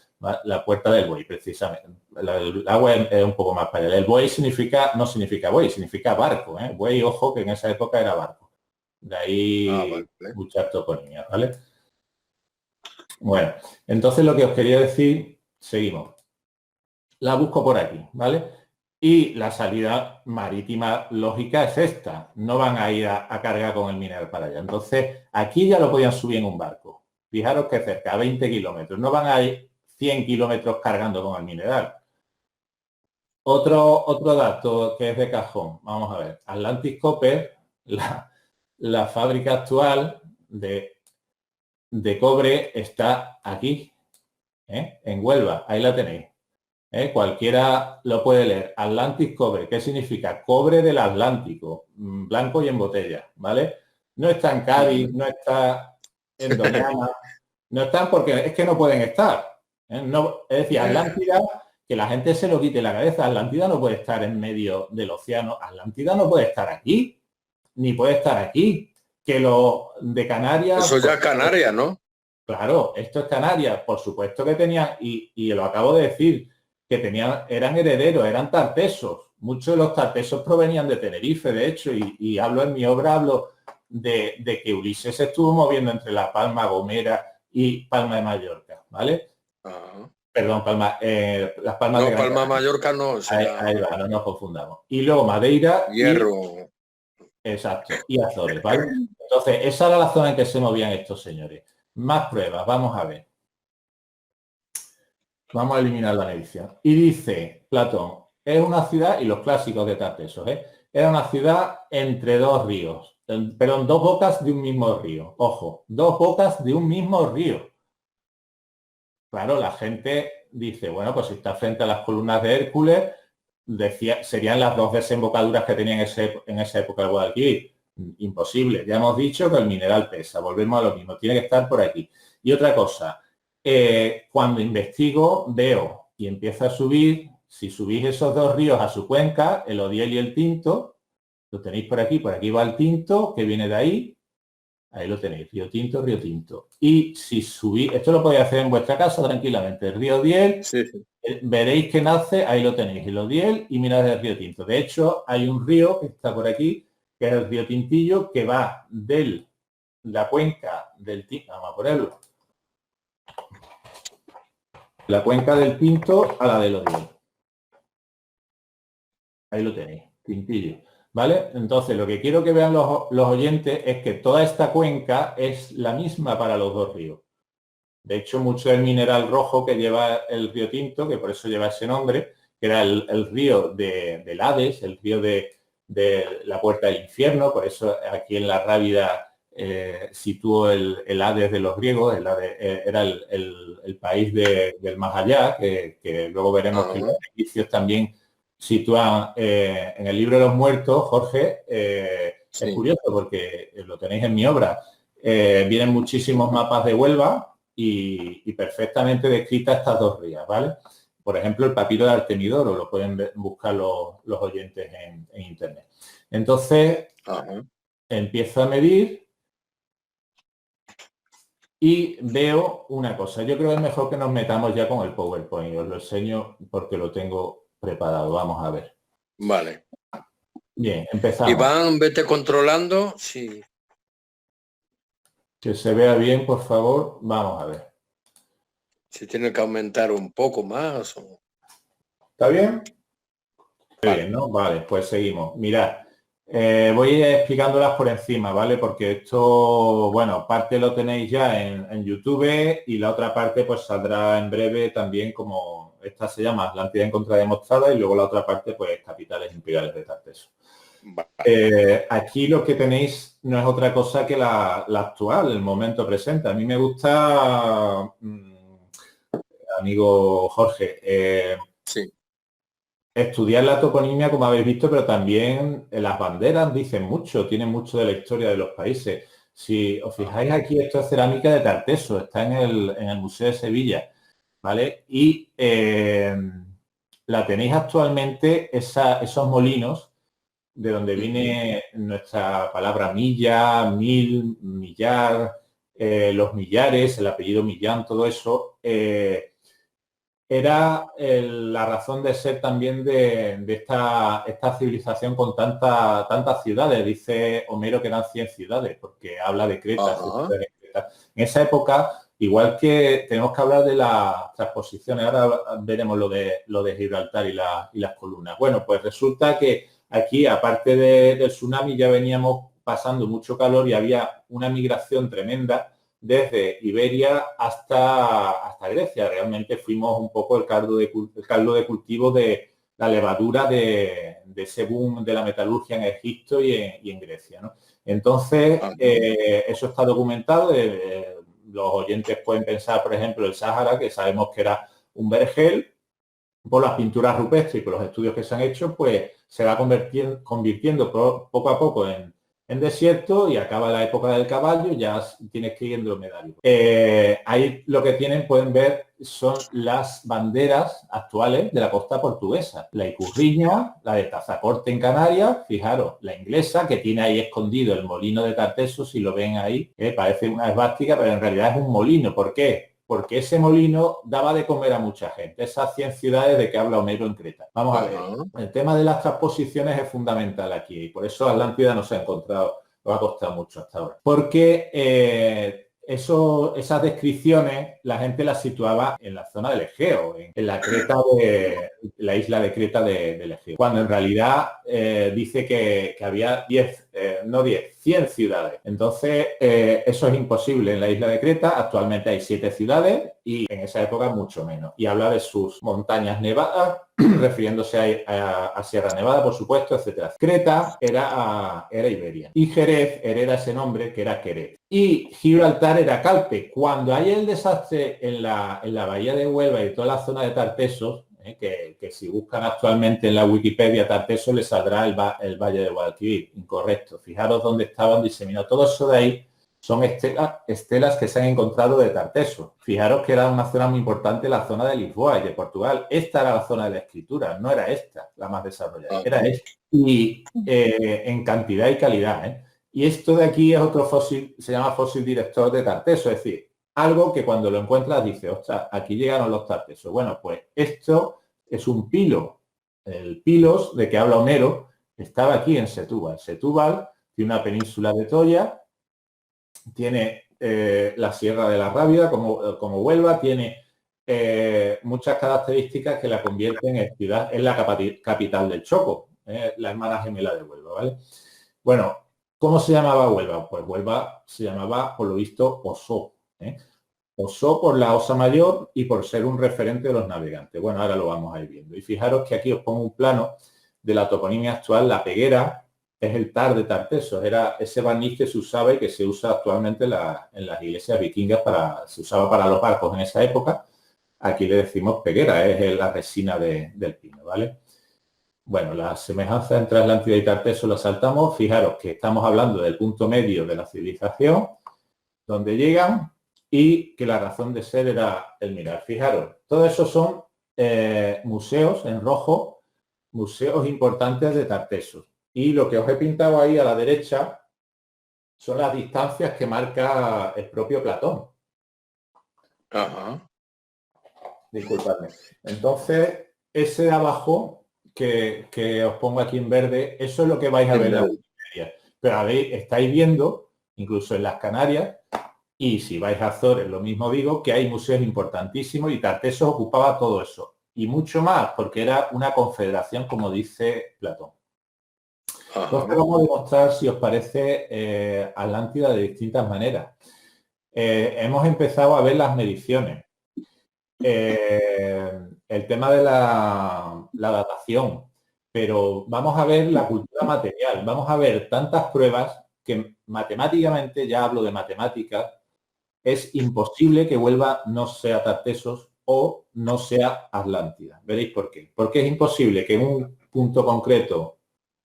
La Puerta del Buey, precisamente. El agua es un poco más para allá. El buey no significa buey, significa barco. Buey, ojo, que en esa época era barco. De ahí vale. muchas toponías, ¿vale? Bueno, entonces lo que os quería decir, seguimos. La busco por aquí, ¿vale? Y la salida marítima lógica es esta. No van a ir a cargar con el mineral para allá. Entonces, aquí ya lo podían subir en un barco. Fijaros que cerca, a 20 kilómetros. No van a ir 100 kilómetros cargando con el mineral. Otro dato que es de cajón. Vamos a ver. Atlantic Copper, la fábrica actual de cobre está aquí, en Huelva. Ahí la tenéis. Cualquiera lo puede leer. Atlantic Cobre, ¿qué significa? Cobre del Atlántico, blanco y en botella, ¿vale? No está en Cádiz, no está en Doñana, no están porque es que no pueden estar. No, es decir, Atlántida, que la gente se lo quite la cabeza, Atlántida no puede estar en medio del océano, Atlántida no puede estar aquí, ni puede estar aquí. Que lo de Canarias... Eso ya es Canarias, ¿no? Claro, esto es Canarias, por supuesto que tenía, y lo acabo de decir, que eran herederos, eran tartesos. Muchos de los tartesos provenían de Tenerife, de hecho, y hablo en mi obra, hablo de que Ulises se estuvo moviendo entre La Palma, Gomera y Palma de Mallorca, ¿vale? Ajá. Perdón, Las Palmas no, de Gran Palma Canaria. Mallorca no. Ahí va, no nos confundamos. Y luego Madeira. Hierro. Exacto, y Azores, ¿vale? Entonces, esa era la zona en que se movían estos señores. Más pruebas, vamos a ver. Vamos a eliminar la medición. Y dice Platón, es una ciudad, y los clásicos de Tartesos, era una ciudad entre dos ríos, pero en dos bocas de un mismo río. Ojo, dos bocas de un mismo río. Claro, la gente dice, bueno, pues si está frente a las columnas de Hércules, serían las dos desembocaduras que tenía en esa época el Guadalquivir. Imposible. Ya hemos dicho que el mineral pesa. Volvemos a lo mismo. Tiene que estar por aquí. Y otra cosa, cuando investigo, veo y empiezo a subir, si subís esos dos ríos a su cuenca, el Odiel y el Tinto, lo tenéis por aquí va el Tinto, que viene de ahí lo tenéis, Río Tinto, Río Tinto. Y si subís, esto lo podéis hacer en vuestra casa tranquilamente, el río Odiel, sí. Veréis que nace, ahí lo tenéis, el Odiel y mirad el río Tinto. De hecho, hay un río que está por aquí, que es el río Tintillo, que va de la cuenca del Tinto, vamos a ponerlo, la cuenca del Tinto a la del Odiel. Ahí lo tenéis, Tintillo. ¿Vale? Entonces, lo que quiero que vean los oyentes es que toda esta cuenca es la misma para los dos ríos. De hecho, mucho del mineral rojo que lleva el río Tinto, que por eso lleva ese nombre, que era el río del Hades, el río de la Puerta del Infierno, por eso aquí en la Rábida situó el Hades de los griegos, era el país del más allá, que luego veremos que los egipcios también sitúan en el libro de los muertos, Jorge, Sí. es curioso porque lo tenéis en mi obra, vienen muchísimos mapas de Huelva, y perfectamente descritas estas dos rías, ¿vale? Por ejemplo, el papiro de Artemidoro, lo pueden buscar los oyentes en internet. Entonces, empiezo a medir y veo una cosa. Yo creo que es mejor que nos metamos ya con el PowerPoint. Os lo enseño porque lo tengo preparado. Vamos a ver. Vale. Bien, empezamos. Iván, vete controlando. Sí. Que se vea bien, por favor. Vamos a ver. Si tiene que aumentar un poco más. O... ¿Está bien? Vale. Bien, ¿no? Vale, pues seguimos. Mirad, voy a ir explicándolas por encima, ¿vale? Porque esto, bueno, parte lo tenéis ya en YouTube y la otra parte pues saldrá en breve también, como esta se llama Atlántida en contra demostrada, y luego la otra parte pues Capitales Imperiales de Tartesos. Vale. Aquí lo que tenéis no es otra cosa que la actual, el momento presente. A mí me gusta, amigo Jorge, Sí. estudiar la toponimia, como habéis visto, pero también las banderas dicen mucho, tienen mucho de la historia de los países. Si os fijáis aquí, esto es cerámica de Tarteso, está en el Museo de Sevilla, ¿vale? Y la tenéis actualmente, esos molinos, de donde viene nuestra palabra milla, mil, millar, los millares, el apellido Millán, todo eso, era la razón de ser también de esta civilización con tantas ciudades. Dice Homero que eran 100 ciudades, porque habla de Creta. En esa época, igual que tenemos que hablar de las transposiciones, ahora veremos lo de Gibraltar y las columnas. Bueno, pues resulta que aquí, aparte del tsunami, ya veníamos pasando mucho calor y había una migración tremenda desde Iberia hasta Grecia. Realmente fuimos un poco el caldo de cultivo de la levadura de ese boom de la metalurgia en Egipto y en Grecia, ¿no? Entonces, eso está documentado. Los oyentes pueden pensar, por ejemplo, el Sáhara, que sabemos que era un vergel. Por las pinturas rupestres y por los estudios que se han hecho, pues se va convirtiendo poco a poco en desierto y acaba la época del caballo, ya tienes que ir en dromedario. Ahí lo que pueden ver son las banderas actuales de la costa portuguesa. La icurriña, la de Tazacorte en Canarias, fijaros, la inglesa, que tiene ahí escondido el molino de Tartesos, si lo ven ahí, parece una esvástica, pero en realidad es un molino. ¿Por qué? Porque ese molino daba de comer a mucha gente, esas 100 ciudades de que habla Homero en Creta. Vamos a ver, el tema de las transposiciones es fundamental aquí, y por eso Atlántida no se ha encontrado, lo ha costado mucho hasta ahora. Porque esas descripciones la gente las situaba en la zona del Egeo, en la Creta la isla de Creta del Egeo, cuando en realidad dice que había 100 ciudades. Entonces, eso es imposible en la isla de Creta. Actualmente hay 7 ciudades y en esa época mucho menos. Y habla de sus montañas nevadas, refiriéndose a Sierra Nevada, por supuesto, etcétera. Creta era Iberia. Y Jerez hereda ese nombre, que era Queret. Y Gibraltar era Calpe. Cuando hay el desastre en la bahía de Huelva y toda la zona de Tartesos, que si buscan actualmente en la Wikipedia Tartesos les saldrá el Valle de Guadalquivir. Incorrecto. Fijaros dónde estaban diseminados. Todo eso de ahí son estelas que se han encontrado de Tartesos. Fijaros que era una zona muy importante, la zona de Lisboa y de Portugal. Esta era la zona de la escritura, no era esta la más desarrollada, era esta. Y en cantidad y calidad. Y esto de aquí es otro fósil, se llama fósil director de Tartesos, es decir, algo que cuando lo encuentras dices, ostras, aquí llegaron los Tartesos. Bueno, pues esto es un pilo. El pilos de que habla Homero estaba aquí en Setúbal. Setúbal tiene una península de Troya, tiene la Sierra de la Rábida como Huelva, tiene muchas características que la convierten en ciudad, es la capital del Choco, la hermana gemela de Huelva, ¿vale? Bueno, ¿cómo se llamaba Huelva? Pues Huelva se llamaba, por lo visto, Osó. Osó por la Osa Mayor y por ser un referente de los navegantes. Bueno, ahora lo vamos a ir viendo. Y fijaros que aquí os pongo un plano de la toponimia actual. La Peguera es el tar de Tartesos, era ese barniz que se usaba y que se usa actualmente en las iglesias vikingas, se usaba para los barcos en esa época. Aquí le decimos Peguera, es la resina del pino, ¿vale? Bueno, la semejanza entre Atlántida y Tartesos la saltamos. Fijaros que estamos hablando del punto medio de la civilización, donde llegan, y que la razón de ser era el mirar. Fijaros, todo eso son museos en rojo, museos importantes de Tartesos. Y lo que os he pintado ahí a la derecha son las distancias que marca el propio Platón. Ajá. Disculpadme. Entonces, ese de abajo que os pongo aquí en verde, eso es lo que vais a ver en la Wikipedia. Pero estáis viendo, incluso en las Canarias, y si vais a Azores, lo mismo digo, que hay museos importantísimos y Tartesos ocupaba todo eso. Y mucho más, porque era una confederación, como dice Platón. Entonces vamos a demostrar, si os parece, Atlántida de distintas maneras. Hemos empezado a ver las mediciones. El tema de la datación, pero vamos a ver la cultura material, vamos a ver tantas pruebas que matemáticamente, ya hablo de matemáticas, es imposible que Huelva no sea Tartesos o no sea Atlántida. Veréis por qué. Porque es imposible que en un punto concreto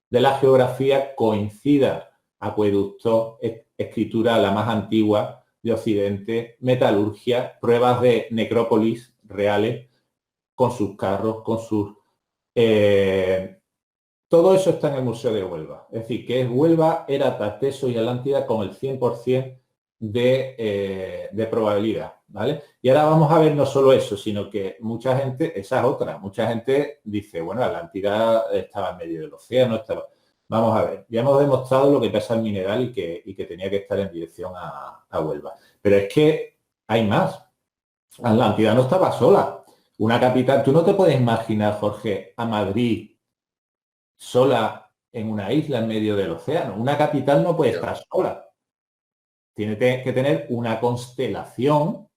de la geografía coincida acueducto, escritura la más antigua de Occidente, metalurgia, pruebas de necrópolis reales, con sus carros, con sus... todo eso está en el Museo de Huelva. Es decir, que Huelva era Tartesos y Atlántida con el 100% de probabilidad, ¿vale? Y ahora vamos a ver no solo eso, sino que mucha gente, esa es otra, mucha gente dice, bueno, Atlántida estaba en medio del océano, estaba... Vamos a ver, ya hemos demostrado lo que pesa el mineral y que tenía que estar en dirección a Huelva. Pero es que hay más. Atlántida no estaba sola. Una capital, tú no te puedes imaginar, Jorge, a Madrid sola en una isla en medio del océano. Una capital no puede estar sola. Tiene que tener una constelación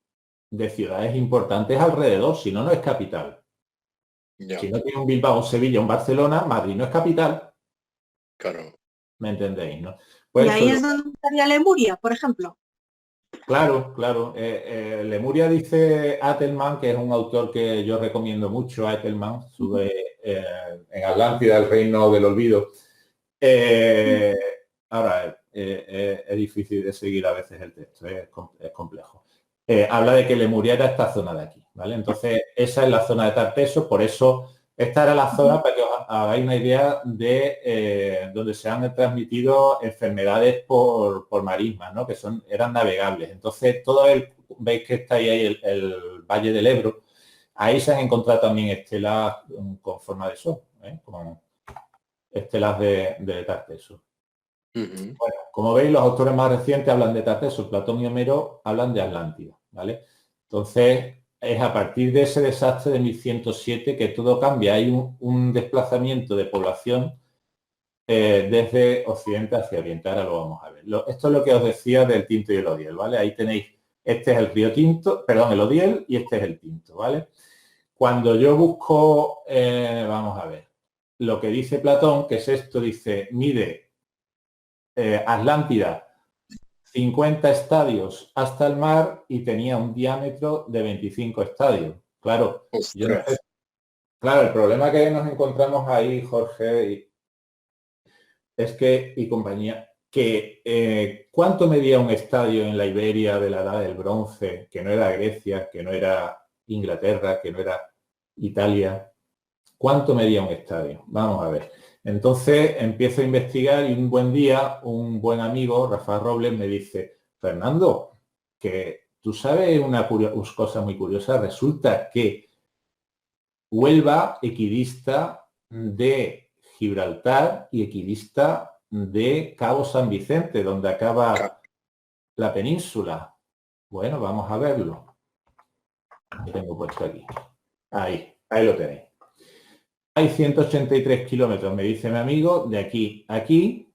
de ciudades importantes alrededor, si no, no es capital. Si no tiene un Bilbao, un Sevilla, un Barcelona, Madrid no es capital. Claro. ¿Me entendéis, no? Pues y ahí es donde estaría Lemuria, por ejemplo. Claro, claro. Lemuria dice Atelman, que es un autor que yo recomiendo mucho, Atelman, sube en Atlántida, el reino del olvido. Ahora, es difícil de seguir a veces el texto, es complejo. Habla de que Lemuria era esta zona de aquí, ¿vale? Entonces, esa es la zona de Tartesos, por eso esta era la zona, para que os hagáis una idea, de donde se han transmitido enfermedades por marismas, ¿no? Que eran navegables. Entonces, veis que está ahí el Valle del Ebro, ahí se han encontrado también estelas con forma de sol, con estelas de Tartesos. Bueno, como veis, los autores más recientes hablan de Tartesos, Platón y Homero hablan de Atlántida, ¿vale? Entonces, es a partir de ese desastre de 1107 que todo cambia. Hay un desplazamiento de población desde Occidente hacia Oriente. Ahora lo vamos a ver. Esto es lo que os decía del Tinto y el Odiel, ¿vale? Ahí tenéis, este es el río Tinto, perdón, el Odiel, y este es el Tinto, ¿vale? Cuando yo busco, vamos a ver, lo que dice Platón, que es esto, dice, mide Atlántida 50 estadios hasta el mar y tenía un diámetro de 25 estadios. Claro, claro, el problema que nos encontramos ahí, Jorge, es que, y compañía, que ¿cuánto medía un estadio en la Iberia de la Edad del Bronce, que no era Grecia, que no era Inglaterra, que no era Italia? ¿Cuánto medía un estadio? Vamos a ver. Entonces empiezo a investigar y un buen día un buen amigo, Rafael Robles, me dice, Fernando, que tú sabes una cosa muy curiosa, resulta que Huelva equidista de Gibraltar y equidista de Cabo San Vicente, donde acaba la península. Bueno, vamos a verlo. Lo tengo puesto aquí. Ahí lo tenéis. Hay 183 kilómetros, me dice mi amigo, de aquí a aquí,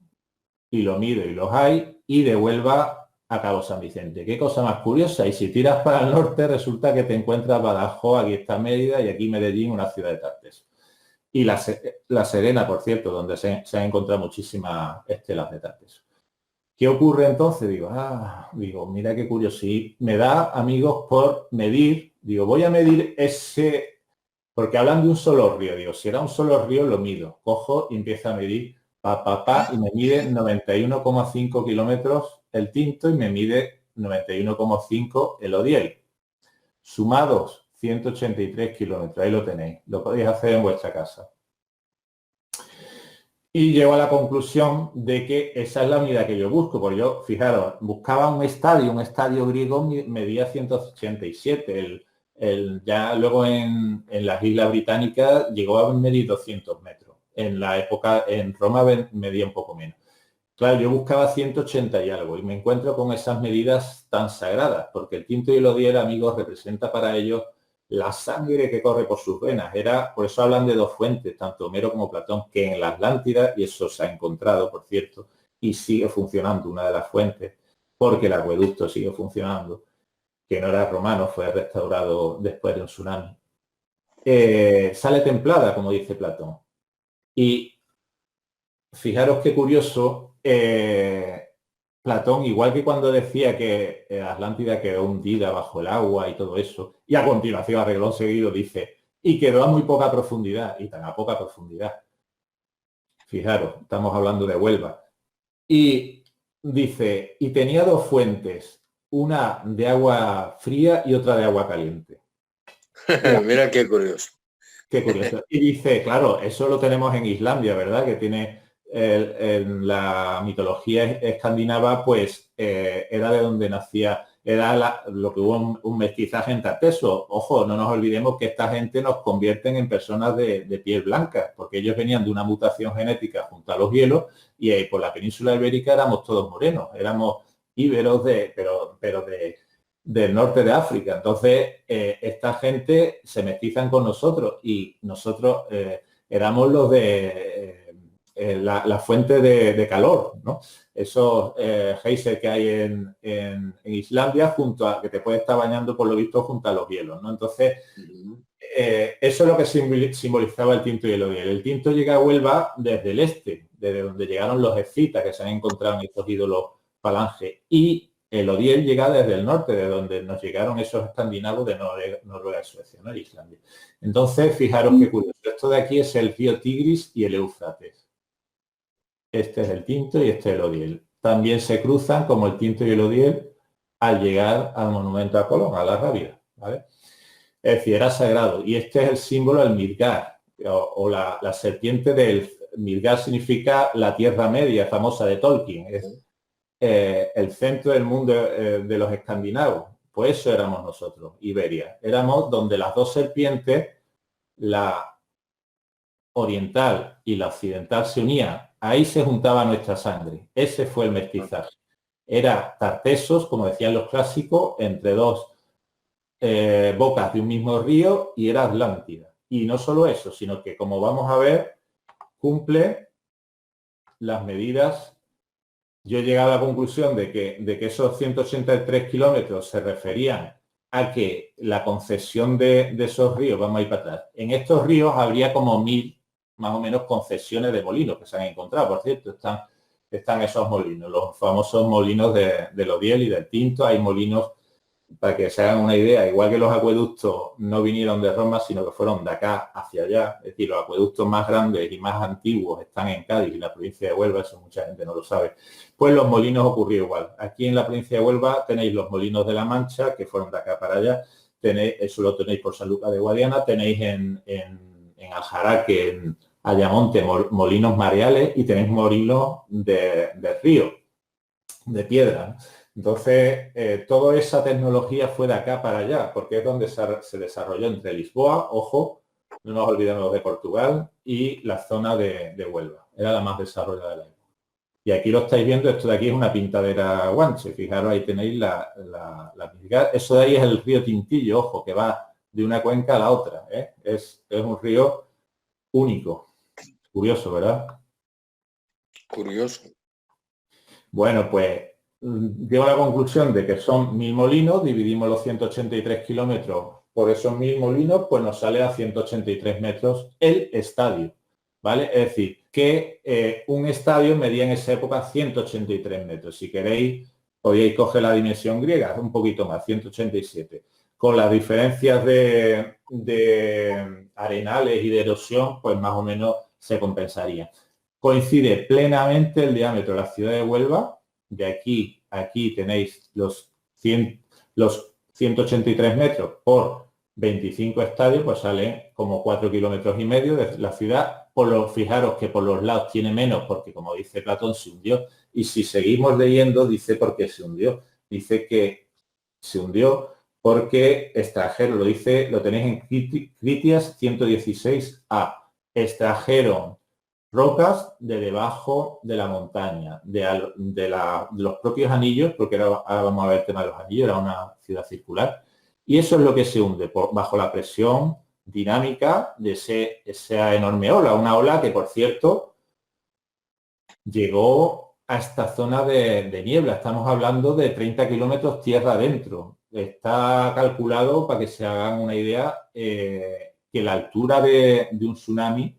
y lo mido y los hay, y de Huelva a Cabo San Vicente. Qué cosa más curiosa. Y si tiras para el norte, resulta que te encuentras Badajoz, aquí está Mérida, y aquí Medellín, una ciudad de Tartesos. Y la Serena, por cierto, donde se han encontrado muchísimas estelas de Tartesos. ¿Qué ocurre entonces? Digo, mira qué curioso. Y me da, amigos, por medir. Digo, voy a medir ese... Porque hablan de un solo río, digo, si era un solo río lo mido, cojo y empiezo a medir, y me mide 91,5 kilómetros el Tinto y me mide 91,5 el Odiel. Sumados 183 kilómetros, ahí lo tenéis, lo podéis hacer en vuestra casa. Y llego a la conclusión de que esa es la unidad que yo busco, porque yo, fijaros, buscaba un estadio griego medía 187, ya luego en las Islas Británicas llegó a medir 200 metros. En la época, en Roma medía un poco menos. Claro, yo buscaba 180 y algo y me encuentro con esas medidas tan sagradas, porque el Tinto y el Odiel, amigos, representa para ellos la sangre que corre por sus venas. Por eso hablan de dos fuentes, tanto Homero como Platón, que en la Atlántida, y eso se ha encontrado, por cierto, y sigue funcionando una de las fuentes, porque el acueducto sigue funcionando, que no era romano, fue restaurado después de un tsunami. Sale templada, como dice Platón. Y fijaros qué curioso, Platón, igual que cuando decía que Atlántida quedó hundida bajo el agua y todo eso, y a continuación, a reglón seguido, dice, y quedó a muy poca profundidad, y tan a poca profundidad. Fijaros, estamos hablando de Huelva. Y dice, y tenía dos fuentes, una de agua fría y otra de agua caliente. Mira qué curioso. Qué curioso. Y dice, claro, eso lo tenemos en Islandia, ¿verdad? Que tiene en la mitología escandinava, pues era de donde nacía, era lo que hubo un mestizaje en Tarteso. Ojo, no nos olvidemos que esta gente nos convierten en personas de piel blanca, porque ellos venían de una mutación genética junto a los hielos y por la península ibérica éramos todos morenos, éramos íberos pero del norte de África. Entonces, esta gente se mestizan con nosotros y nosotros éramos los de la fuente de calor, ¿no? Esos geysers que hay en Islandia, junto a que te puedes estar bañando, por lo visto, junto a los hielos, ¿no? Entonces, eso es lo que simbolizaba el Tinto y el Odiel. El Tinto llega a Huelva desde el este, desde donde llegaron los escitas que se han encontrado en estos ídolos falange, y el Odiel llega desde el norte, de donde nos llegaron esos escandinavos de Noruega y Suecia, ¿no? Islandia. Entonces, fijaros qué curioso. Esto de aquí es el río Tigris y el Éufrates. Este es el Tinto y este es el Odiel. También se cruzan como el Tinto y el Odiel al llegar al monumento a Colón, a la Rábida, ¿vale? Es decir, era sagrado. Y este es el símbolo del Midgard, o la serpiente del Midgard significa la Tierra Media, famosa de Tolkien. Es el centro del mundo de los escandinavos. Pues eso éramos nosotros, Iberia. Éramos donde las dos serpientes, la oriental y la occidental, se unían. Ahí se juntaba nuestra sangre. Ese fue el mestizaje. Era Tartesos, como decían los clásicos, entre dos bocas de un mismo río, y era Atlántida. Y no solo eso, sino que, como vamos a ver, cumple las medidas. Yo he llegado a la conclusión de que esos 183 kilómetros se referían a que la concesión de esos ríos, vamos a ir para atrás, en estos ríos habría como 1000 más o menos concesiones de molinos que se han encontrado. Por cierto, están esos molinos, los famosos molinos del Odiel y del Tinto. Hay molinos, para que se hagan una idea, igual que los acueductos no vinieron de Roma, sino que fueron de acá hacia allá. Es decir, los acueductos más grandes y más antiguos están en Cádiz y la provincia de Huelva, eso mucha gente no lo sabe. Pues los molinos ocurrió igual. Aquí en la provincia de Huelva tenéis los molinos de la Mancha, que fueron de acá para allá. Eso lo tenéis por San Lucas de Guadiana. Tenéis en Aljaraque, en Ayamonte, molinos mareales, y tenéis molinos de río, de piedra, ¿no? Entonces, toda esa tecnología fue de acá para allá, porque es donde se desarrolló entre Lisboa, ojo, no nos olvidemos de Portugal, y la zona de Huelva. Era la más desarrollada de la época. Y aquí lo estáis viendo, esto de aquí es una pintadera guanche. Fijaros, ahí tenéis la eso de ahí es el río Tintillo, ojo, que va de una cuenca a la otra, ¿eh? Es un río único. Curioso, ¿verdad? Curioso. Bueno, pues llego a la conclusión de que son 1000 molinos, dividimos los 183 kilómetros por esos 1000 molinos, pues nos sale a 183 metros el estadio, ¿vale? Es decir, que un estadio medía en esa época 183 metros. Si queréis, podíais coger la dimensión griega, un poquito más, 187. Con las diferencias de arenales y de erosión, pues más o menos se compensaría. Coincide plenamente el diámetro de la ciudad de Huelva. De aquí tenéis los 183 metros por 25 estadios, pues salen como 4,5 kilómetros de la ciudad. Fijaros que por los lados tiene menos, porque como dice Platón, se hundió. Y si seguimos leyendo, dice por qué se hundió. Dice que se hundió porque extrajeron, lo tenéis en Critias 116a, extrajeron rocas de debajo de la montaña, de los propios anillos, porque ahora vamos a ver el tema de los anillos, era una ciudad circular, y eso es lo que se hunde bajo la presión dinámica de esa enorme ola, una ola que, por cierto, llegó a esta zona de niebla. Estamos hablando de 30 kilómetros tierra adentro. Está calculado, para que se hagan una idea, que la altura de un tsunami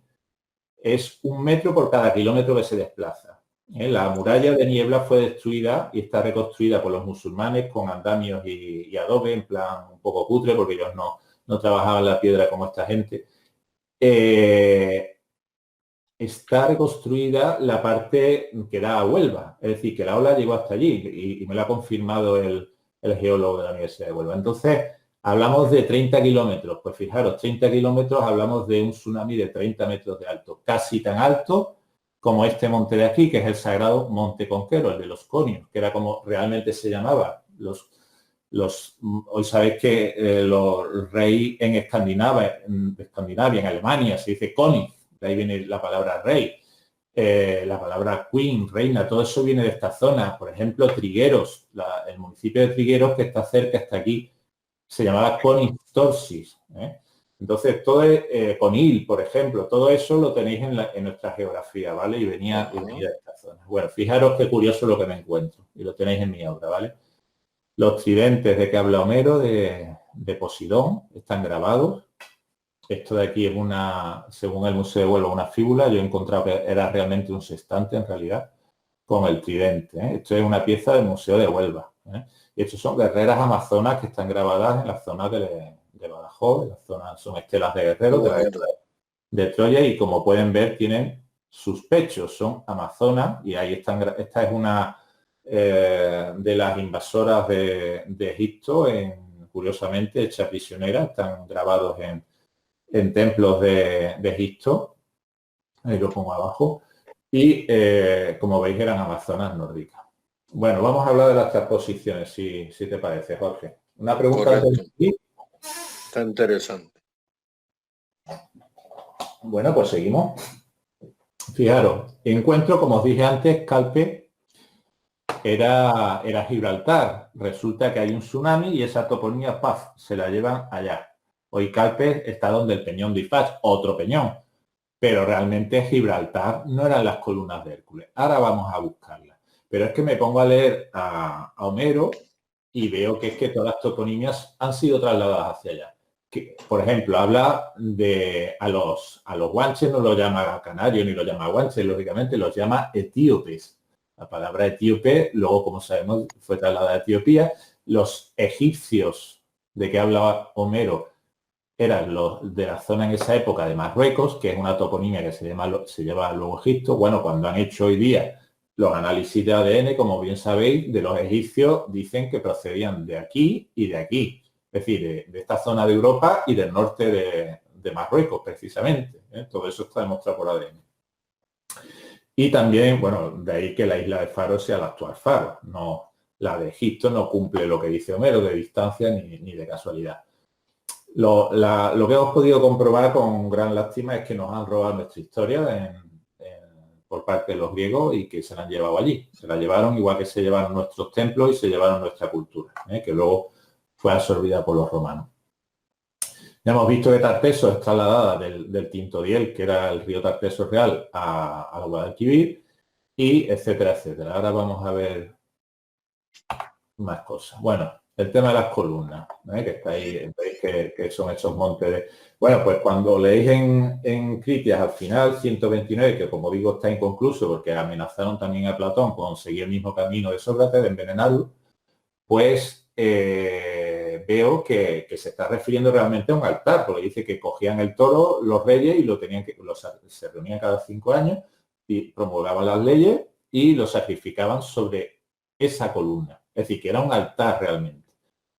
es 1 metro por cada kilómetro que se desplaza. La muralla de niebla fue destruida y está reconstruida por los musulmanes con andamios y adobe, en plan un poco cutre, porque ellos no trabajaban la piedra como esta gente. Está reconstruida la parte que da a Huelva, es decir, que la ola llegó hasta allí y me lo ha confirmado el geólogo de la Universidad de Huelva. Entonces, hablamos de 30 kilómetros, pues fijaros, 30 kilómetros, hablamos de un tsunami de 30 metros de alto, casi tan alto como este monte de aquí, que es el sagrado Monte Conquero, el de los conios, que era como realmente se llamaba. Hoy sabéis que los reyes en Escandinavia, en Alemania, se dice König, de ahí viene la palabra rey, la palabra queen, reina, todo eso viene de esta zona. Por ejemplo, Trigueros, el municipio de Trigueros, que está cerca, hasta aquí, se llamaba Königstorsis. Entonces, todo Conil, por ejemplo, todo eso lo tenéis en nuestra geografía, ¿vale? Y venía de esta zona. Bueno, fijaros qué curioso lo que me encuentro, y lo tenéis en mi obra, ¿vale? Los tridentes de que habla Homero, de Posidón, están grabados. Esto de aquí es según el Museo de Huelva, una fíbula. Yo he encontrado que era realmente un sextante, en realidad, con el tridente. Esto es una pieza del Museo de Huelva. Y estos son guerreras amazonas que están grabadas en la zona de Badajoz, en la zona, son estelas de guerreros de la guerra de Troya, y como pueden ver tienen sus pechos, son amazonas, y ahí están. Esta es una de las invasoras de Egipto, curiosamente hecha prisionera, están grabados en templos de Egipto, ahí lo pongo abajo, y como veis eran amazonas nórdicas. Bueno, vamos a hablar de las transposiciones, si te parece, Jorge. Una pregunta. Está interesante. Bueno, pues seguimos. Fijaros, encuentro, como os dije antes, Calpe era Gibraltar. Resulta que hay un tsunami y esa toponimia, paz, se la llevan allá. Hoy Calpe está donde el Peñón de Ifach, otro peñón. Pero realmente Gibraltar no eran las columnas de Hércules. Ahora vamos a buscarlas. Pero es que me pongo a leer a Homero y veo que es que todas las toponimias han sido trasladadas hacia allá. Que, por ejemplo, habla de a los guanches, no lo llama canario ni lo llama guanches, lógicamente los llama etíopes. La palabra etíope, luego, como sabemos, fue trasladada a Etiopía. Los egipcios de que hablaba Homero eran los de la zona en esa época de Marruecos, que es una toponimia que se lleva luego Egipto. Bueno, cuando han hecho hoy día los análisis de ADN, como bien sabéis, de los egipcios dicen que procedían de aquí y de aquí. Es decir, de esta zona de Europa y del norte de Marruecos, precisamente. Todo eso está demostrado por ADN. Y también, bueno, de ahí que la isla de Faro sea la actual Faro. No, la de Egipto no cumple lo que dice Homero de distancia ni de casualidad. Lo que hemos podido comprobar con gran lástima es que nos han robado nuestra historia por parte de los griegos y que se la han llevado allí. Se la llevaron igual que se llevaron nuestros templos y se llevaron nuestra cultura, que luego fue absorbida por los romanos. Ya hemos visto que Tarteso es trasladada del Tintodiel, que era el río Tarteso real, al Guadalquivir, y etcétera, etcétera. Ahora vamos a ver más cosas. Bueno, el tema de las columnas, que está ahí, veis que son esos montes de... Bueno, pues cuando leéis en Critias al final, 129, que como digo está inconcluso porque amenazaron también a Platón con seguir el mismo camino de Sócrates, de envenenarlo, pues veo que se está refiriendo realmente a un altar, porque dice que cogían el toro los reyes y se reunían cada 5 años y promulgaban las leyes y lo sacrificaban sobre esa columna. Es decir, que era un altar realmente.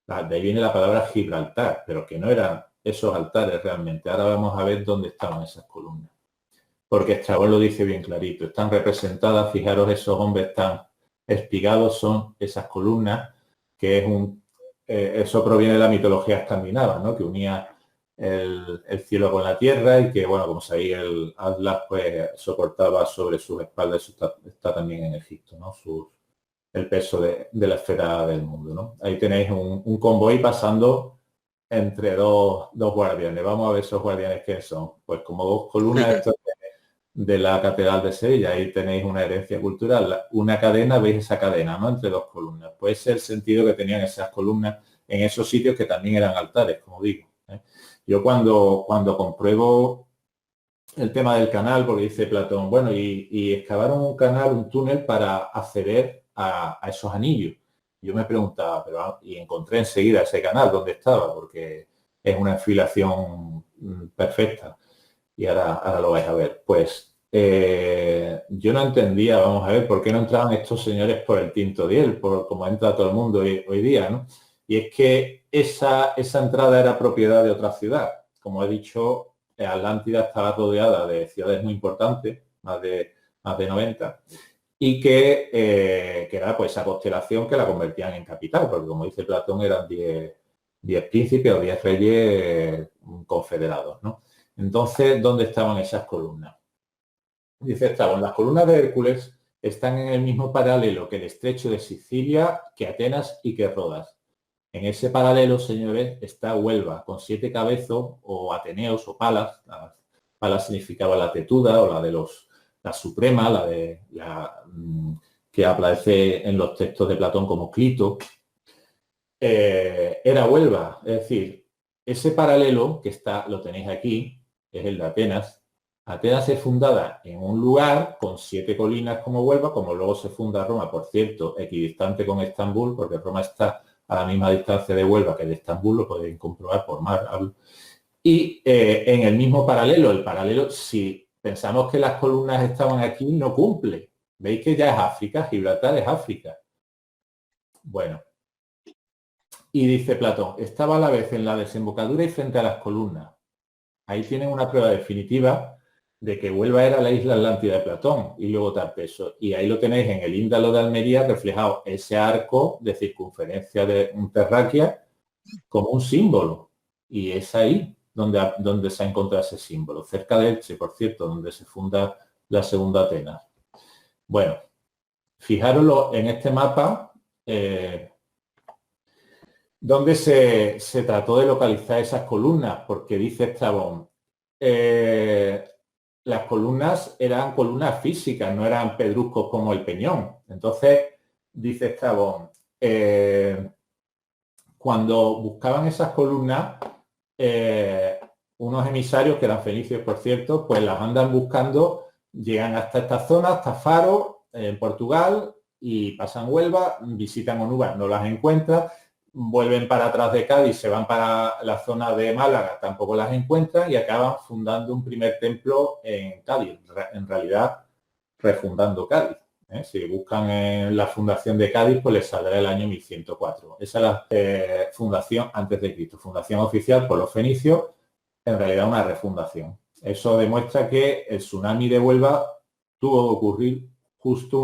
De ahí viene la palabra Gibraltar, pero que no era esos altares realmente. Ahora vamos a ver dónde estaban esas columnas. Porque Estrabón lo dice bien clarito. Están representadas, fijaros, esos hombres tan espigados son esas columnas, que es eso proviene de la mitología escandinava, ¿no? Que unía el cielo con la tierra y que, bueno, como sabéis, el Atlas pues soportaba sobre sus espaldas, eso está también en Egipto, ¿no? El peso de la esfera del mundo, ¿no? Ahí tenéis un convoy pasando entre dos guardianes. Vamos a ver esos guardianes qué son. Pues como dos columnas estos de la Catedral de Sevilla, ahí tenéis una herencia cultural. Una cadena, veis esa cadena, ¿no? Entre dos columnas. Pues ese es el sentido que tenían esas columnas en esos sitios que también eran altares, como digo. Yo cuando compruebo el tema del canal, porque dice Platón, bueno, y excavaron un canal, un túnel para acceder a esos anillos. Yo me preguntaba, y encontré enseguida ese canal donde estaba, porque es una enfilación perfecta. Y ahora lo vais a ver. Pues yo no entendía, vamos a ver, por qué no entraban estos señores por el Tinto Diel, por como entra todo el mundo hoy día, ¿no? Y es que esa entrada era propiedad de otra ciudad. Como he dicho, Atlántida estaba rodeada de ciudades muy importantes, más de 90, y que era pues esa constelación que la convertían en capital, porque como dice Platón eran 10 príncipes o 10 reyes confederados, ¿no? Entonces, ¿dónde estaban esas columnas? Dice Estrabón, las columnas de Hércules están en el mismo paralelo que el estrecho de Sicilia, que Atenas y que Rodas. En ese paralelo, señores, está Huelva, con 7 cabezos, o ateneos, o palas. Palas significaba la tetuda, o la suprema, que aparece en los textos de Platón como Clito. Era Huelva, es decir, ese paralelo que lo tenéis aquí, es el de Atenas. Atenas es fundada en un lugar con 7 colinas como Huelva, como luego se funda Roma, por cierto, equidistante con Estambul, porque Roma está a la misma distancia de Huelva que de Estambul, lo podéis comprobar por mar. Y en el mismo paralelo, si pensamos que las columnas estaban aquí, no cumple. Veis que ya es África, Gibraltar es África. Bueno, y dice Platón, estaba a la vez en la desembocadura y frente a las columnas. Ahí tienen una prueba definitiva de que Huelva era la isla Atlántida de Platón y luego Tarpeso. Y ahí lo tenéis en el Índalo de Almería reflejado ese arco de circunferencia de un terráquea como un símbolo. Y es ahí donde se ha encontrado ese símbolo, cerca de Elche, por cierto, donde se funda la segunda Atenas. Bueno, fijaros en este mapa donde se trató de localizar esas columnas, porque dice Estrabón, las columnas eran columnas físicas, no eran pedruscos como el Peñón. Entonces, dice Estrabón, cuando buscaban esas columnas, unos emisarios, que eran fenicios, por cierto, pues las andan buscando, llegan hasta esta zona, hasta Faro, en Portugal, y pasan Huelva, visitan Onúvar, no las encuentran, vuelven para atrás de Cádiz, se van para la zona de Málaga, tampoco las encuentran y acaban fundando un primer templo en Cádiz, en realidad refundando Cádiz. Si buscan en la fundación de Cádiz, pues les saldrá el año 1104. Esa es la fundación antes de Cristo, fundación oficial por los fenicios, en realidad una refundación. Eso demuestra que el tsunami de Huelva tuvo que ocurrir justo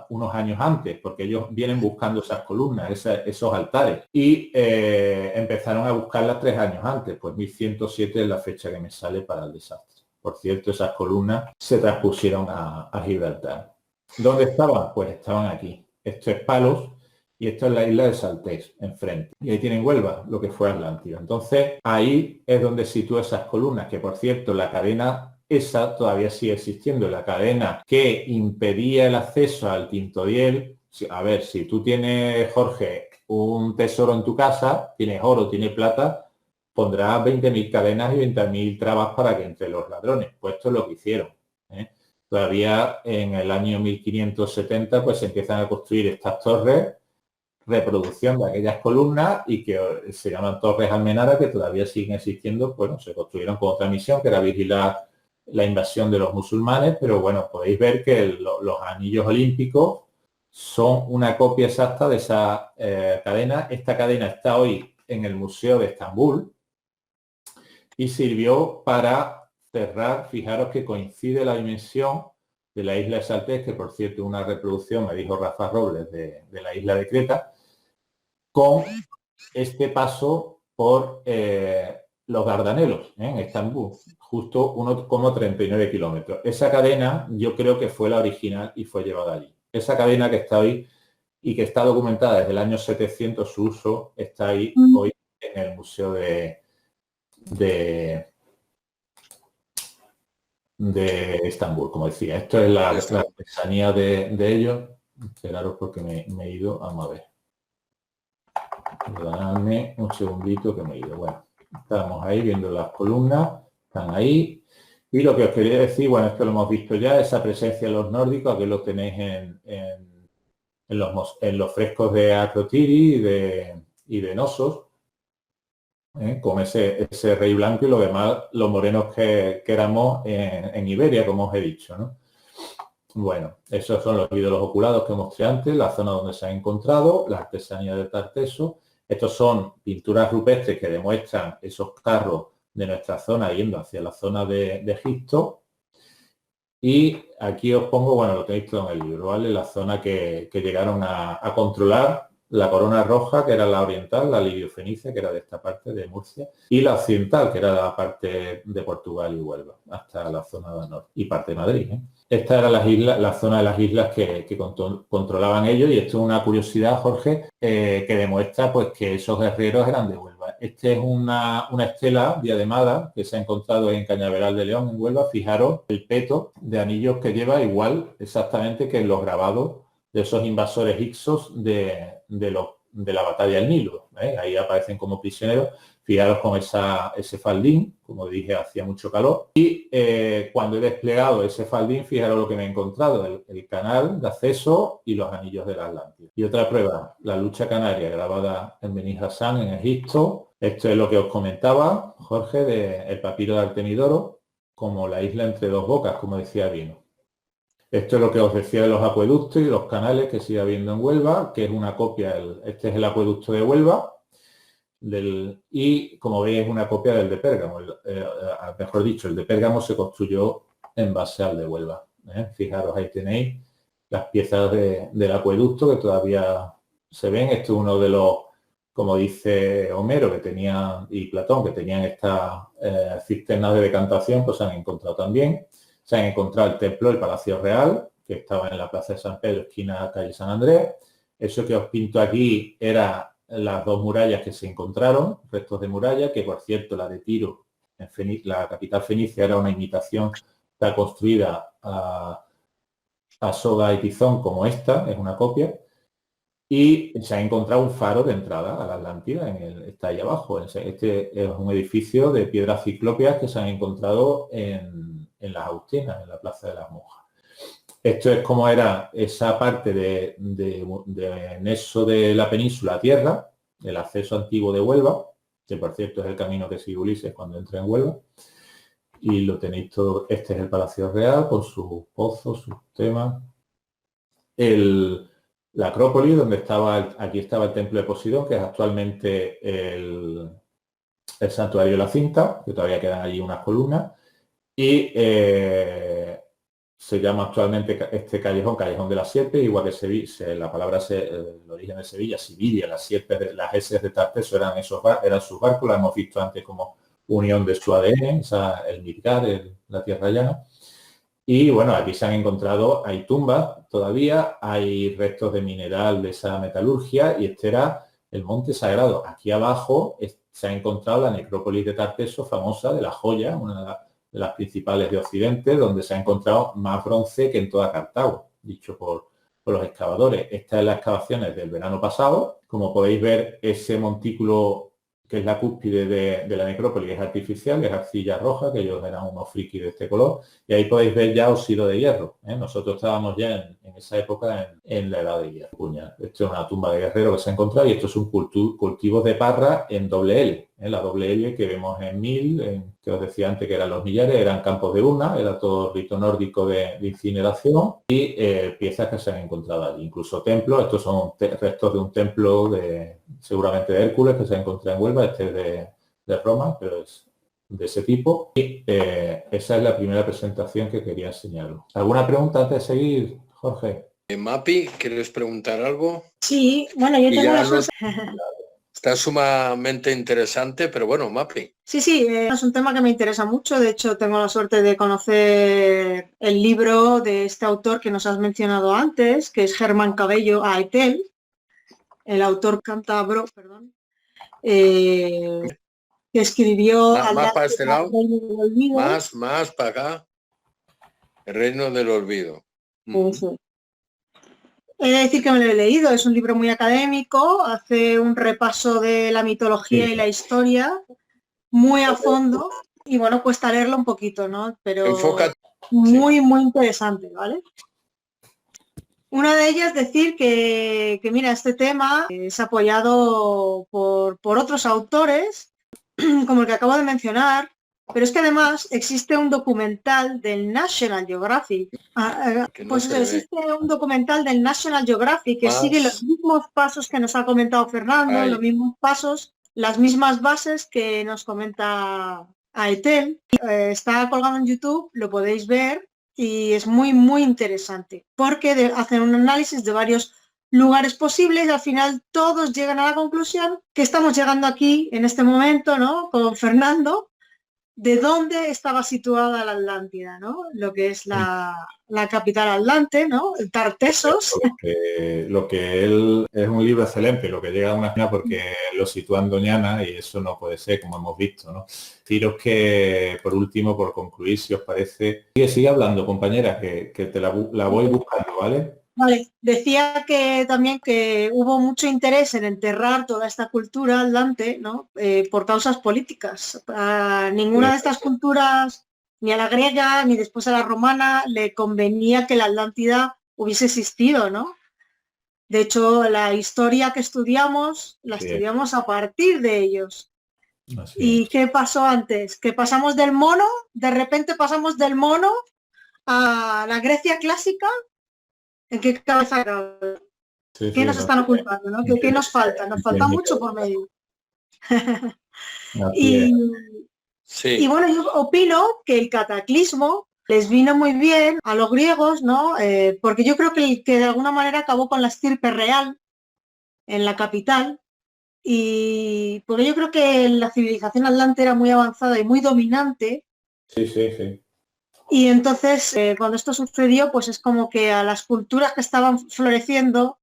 unos años antes, porque ellos vienen buscando esas columnas, esos altares, y empezaron a buscarlas 3 años antes, pues 1107 es la fecha que me sale para el desastre. Por cierto, esas columnas se transpusieron a Gibraltar. ¿Dónde estaban? Pues estaban aquí. Esto es Palos y esto es la isla de Saltés, enfrente. Y ahí tienen Huelva, lo que fue Atlántida. Entonces, ahí es donde sitúa esas columnas, que por cierto, la cadena esa todavía sigue existiendo, la cadena que impedía el acceso al Tinto Diel. A ver, si tú tienes, Jorge, un tesoro en tu casa, tienes oro, tienes plata, pondrás 20.000 cadenas y 20.000 trabas para que entre los ladrones. Pues esto es lo que hicieron. Todavía en el año 1570 pues se empiezan a construir estas torres, reproducción de aquellas columnas y que se llaman torres Almenara, que todavía siguen existiendo. Bueno, se construyeron con otra misión, que era vigilar la invasión de los musulmanes, pero bueno, podéis ver que los anillos olímpicos son una copia exacta de esa cadena. Esta cadena está hoy en el Museo de Estambul, y sirvió para cerrar, fijaros que coincide la dimensión de la isla de Saltés, que por cierto una reproducción, me dijo Rafa Robles, de la isla de Creta, con este paso por los Dardanelos, en Estambul, justo 1,39 kilómetros. Esa cadena yo creo que fue la original y fue llevada allí. Esa cadena que está ahí y que está documentada desde el año 700, su uso está ahí hoy en el Museo de Estambul, como decía. Esto es la artesanía de ellos. Esperaros porque me he ido, vamos a ver. Perdonadme un segundito que me he ido. Bueno, estamos ahí viendo las columnas, están ahí. Y lo que os quería decir, bueno, esto lo hemos visto ya, esa presencia de los nórdicos, aquí lo tenéis en los frescos de Akrotiri y de Nosos, con ese rey blanco y lo demás, los morenos que éramos en Iberia, como os he dicho, ¿no? Bueno, esos son los ídolos oculados que mostré antes, la zona donde se han encontrado, la artesanía de Tarteso. Estos son pinturas rupestres que demuestran esos carros de nuestra zona yendo hacia la zona de Egipto. Y aquí os pongo, bueno, lo tenéis todo en el libro, ¿vale? La zona que llegaron a controlar, la corona roja, que era la oriental, la lidio-fenicia, que era de esta parte de Murcia, y la occidental, que era la parte de Portugal y Huelva, hasta la zona del norte, y parte de Madrid, ¿eh? Esta era la zona de las islas que controlaban ellos, y esto es una curiosidad, Jorge, que demuestra pues que esos guerreros eran de Huelva. Este es una estela diademada que se ha encontrado en Cañaveral de León, en Huelva. Fijaros el peto de anillos que lleva, igual exactamente que en los grabados de esos invasores hicsos de la batalla del Nilo, ¿eh? Ahí aparecen como prisioneros. Fijaros con ese faldín, como dije, hacía mucho calor. Y cuando he desplegado ese faldín, fijaros lo que me he encontrado, el canal de acceso y los anillos de la Atlántida. Y otra prueba, la lucha canaria grabada en Beni Hasan, en Egipto. Esto es lo que os comentaba, Jorge, del papiro de Artemidoro, como la isla entre dos bocas, como decía Vino. Esto es lo que os decía de los acueductos y los canales que sigue habiendo en Huelva, que es una copia, este es el acueducto de Huelva, y como veis es una copia del de Pérgamo. Mejor dicho, el de Pérgamo se construyó en base al de Huelva, ¿eh? Fijaros, ahí tenéis las piezas del acueducto que todavía se ven. Esto es uno de los, como dice Homero, que tenía, y Platón, que tenían estas cisternas de decantación, pues se han encontrado también. Se han encontrado el templo, el Palacio Real, que estaba en la Plaza de San Pedro, esquina calle San Andrés. Eso que os pinto aquí era las dos murallas que se encontraron, restos de muralla, que por cierto la de Tiro, la capital fenicia, era una imitación, está construida a soga y tizón como esta, es una copia. Y se ha encontrado un faro de entrada a la Atlántida, está ahí abajo. Este es un edificio de piedras ciclópeas que se han encontrado en las Agustinas, en la Plaza de las Monjas. Esto es como era esa parte de nexo de la península a tierra, el acceso antiguo de Huelva, que por cierto es el camino que sigue Ulises cuando entra en Huelva. Y lo tenéis todo. Este es el Palacio Real con sus pozos, sus temas. La Acrópolis, donde aquí estaba el templo de Posidón, que es actualmente el santuario de la Cinta, que todavía quedan allí unas columnas. Y se llama actualmente este callejón de las Sierpes, igual que la palabra el origen de Sevilla, Sibilia, las Sierpes, las S de Tarteso eran sus barcos, la hemos visto antes como unión de su ADN, el Midgard, la tierra llana. Y bueno, aquí se han encontrado, hay tumbas todavía, hay restos de mineral de esa metalurgia, y este era el Monte Sagrado. Aquí abajo se ha encontrado la necrópolis de Tarteso, famosa, de la Joya, una de las principales de Occidente, donde se ha encontrado más bronce que en toda Cartago, dicho por los excavadores. Estas son las excavaciones del verano pasado. Como podéis ver, ese montículo que es la cúspide de la necrópolis es artificial, es arcilla roja, que ellos eran unos frikis de este color, y ahí podéis ver ya óxido de hierro, ¿eh? Nosotros estábamos ya en esa época en la edad de hierro. Esto es una tumba de guerrero que se ha encontrado, y esto es un cultivo de parra en doble L, ¿eh? La doble L que vemos en Mil, que os decía antes que eran los millares, eran campos de urna, era todo rito nórdico de incineración, y piezas que se han encontrado allí, incluso templos. Estos son restos de un templo seguramente de Hércules, que se ha encontrado en Huelva. Este es de Roma, pero es de ese tipo. Y esa es la primera presentación que quería enseñaros. ¿Alguna pregunta antes de seguir, Jorge? Mapi, ¿quieres preguntar algo? Sí, bueno, yo Y tengo ya la no suerte. está sumamente interesante, pero bueno, Mapi. Sí, sí, es un tema que me interesa mucho. De hecho, tengo la suerte de conocer el libro de este autor que nos has mencionado antes, que es Germán Cabello Aetel, el autor cántabro, perdón, eh, que escribió Más para Atlante, este lado, Reino del Olvido. más para acá, el reino del olvido. Eso. He de decir que me lo he leído, es un libro muy académico, hace un repaso de la mitología Sí. y la historia muy a fondo y bueno, cuesta leerlo un poquito, ¿no? Pero Enfócate. Sí. muy, muy interesante, ¿vale? Una de ellas decir que mira, este tema es apoyado por otros autores, como el que acabo de mencionar, pero es que además existe un documental del National Geographic. Que no Pues se eso, le ve. existe un documental del National Geographic que sigue los Más mismos pasos que nos ha comentado Fernando, los ahí. mismos pasos, las mismas bases que nos comenta Aetel. Está colgado en YouTube, lo podéis ver y es muy, muy interesante porque hacen un análisis de varios lugares posibles y al final todos llegan a la conclusión que estamos llegando aquí en este momento, ¿no? Con Fernando, de dónde estaba situada la Atlántida, ¿no? Lo que es la capital atlante, ¿no? El Tartessos. Lo que él es un libro excelente, lo que llega a una pena porque lo sitúa en Doñana y eso no puede ser, como hemos visto, ¿no? Deciros que, por último, por concluir, si os parece, sigue hablando, compañera, que te la voy buscando, ¿vale? Vale, decía que también que hubo mucho interés en enterrar toda esta cultura atlante, ¿no? Por causas políticas. A ninguna de estas culturas, ni a la griega, ni después a la romana, le convenía que la Atlántida hubiese existido, ¿no? De hecho, la historia que estudiamos, la Sí, estudiamos a partir de ellos. así ¿Y es. qué pasó antes? Que pasamos del mono, de repente pasamos del mono a la Grecia clásica. ¿En qué cabeza cabe? Sí, ¿Qué sí, nos no, están ocultando? ¿No? ¿Qué nos falta? Nos falta entiendo. mucho por medio. Así es. Y, y Sí. bueno, yo opino que el cataclismo les vino muy bien a los griegos, ¿no? Porque yo creo que de alguna manera acabó con la estirpe real en la capital. Y porque yo creo que la civilización atlante era muy avanzada y muy dominante. Sí, sí, sí. Y entonces, cuando esto sucedió, pues es como que a las culturas que estaban floreciendo,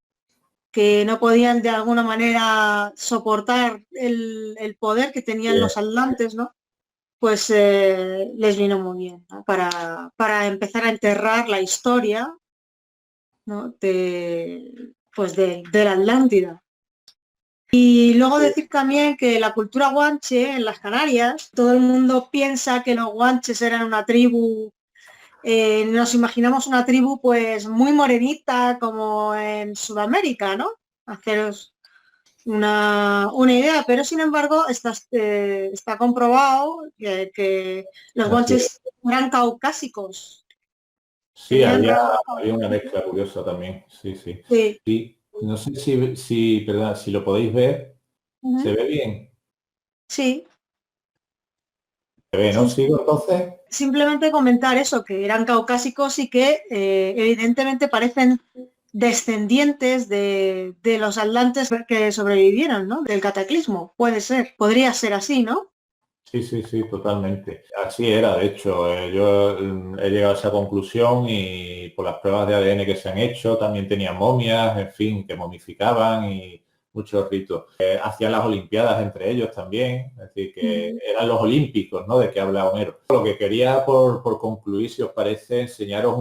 que no podían de alguna manera soportar el poder que tenían Bien. los atlantes, ¿no? Pues les vino muy bien, ¿no? Para empezar a enterrar la historia, ¿no? Pues de la Atlántida. Y luego decir también que la cultura guanche en las Canarias, todo el mundo piensa que los guanches eran una tribu, nos imaginamos una tribu pues muy morenita como en Sudamérica, ¿no? Haceros una idea, pero sin embargo está comprobado que los Así es. guanches eran caucásicos, Sí, tenían rasgos había una caucásicos. mezcla curiosa también. Sí, sí. Sí. Y no sé perdón, si lo podéis ver, ¿se Ujú. ve bien? Sí, ¿Se ve, no? sí, ¿Sigo sí. entonces? Simplemente comentar eso, que eran caucásicos y que evidentemente parecen descendientes de los atlantes que sobrevivieron, ¿no? Del cataclismo. Puede ser, podría ser así, ¿no? Sí, sí, sí, totalmente. Así era, de hecho, yo he llegado a esa conclusión y por las pruebas de ADN que se han hecho, también tenían momias, en fin, que momificaban y muchos ritos. Hacían las Olimpiadas entre ellos también, es decir, que Ujú. eran los olímpicos, ¿no? De que habla Homero. Lo que quería, por concluir, si os parece, enseñaros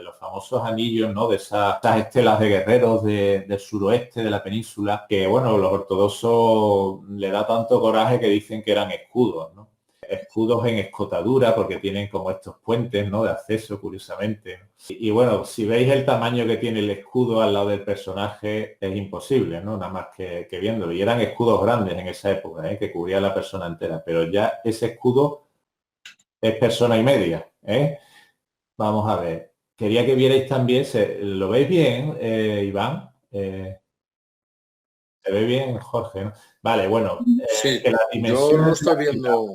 los famosos anillos, ¿no? De esas estelas de guerreros del suroeste de la península, que, bueno, los ortodoxos le da tanto coraje que dicen que eran escudos, ¿no? Escudos en escotadura porque tienen como estos puentes, ¿no? De acceso, curiosamente. Y bueno, si veis el tamaño que tiene el escudo al lado del personaje, es imposible, ¿no? Nada más que viéndolo. Y eran escudos grandes en esa época, ¿eh? Que cubría a la persona entera. Pero ya ese escudo es persona y media, ¿eh? Vamos a ver. Quería que vierais también, ¿lo veis bien, Iván? ¿Se ve bien, Jorge? ¿No? Vale, bueno, Sí, que las yo lo dimensiones de estoy la ciudad, viendo.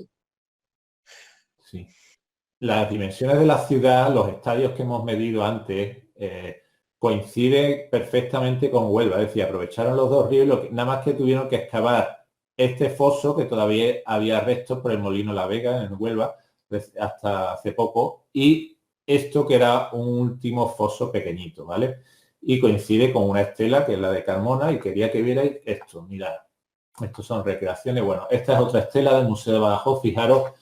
las dimensiones de la ciudad, los estadios que hemos medido antes, coinciden perfectamente con Huelva. Es decir, aprovecharon los dos ríos, nada más que tuvieron que excavar este foso, que todavía había restos por el Molino La Vega, en Huelva, hasta hace poco, y esto que era un último foso pequeñito, ¿vale? Y coincide con una estela, que es la de Carmona, y quería que vierais esto. Mirad, estos son recreaciones. Bueno, esta es otra estela del Museo de Badajoz. Fijaros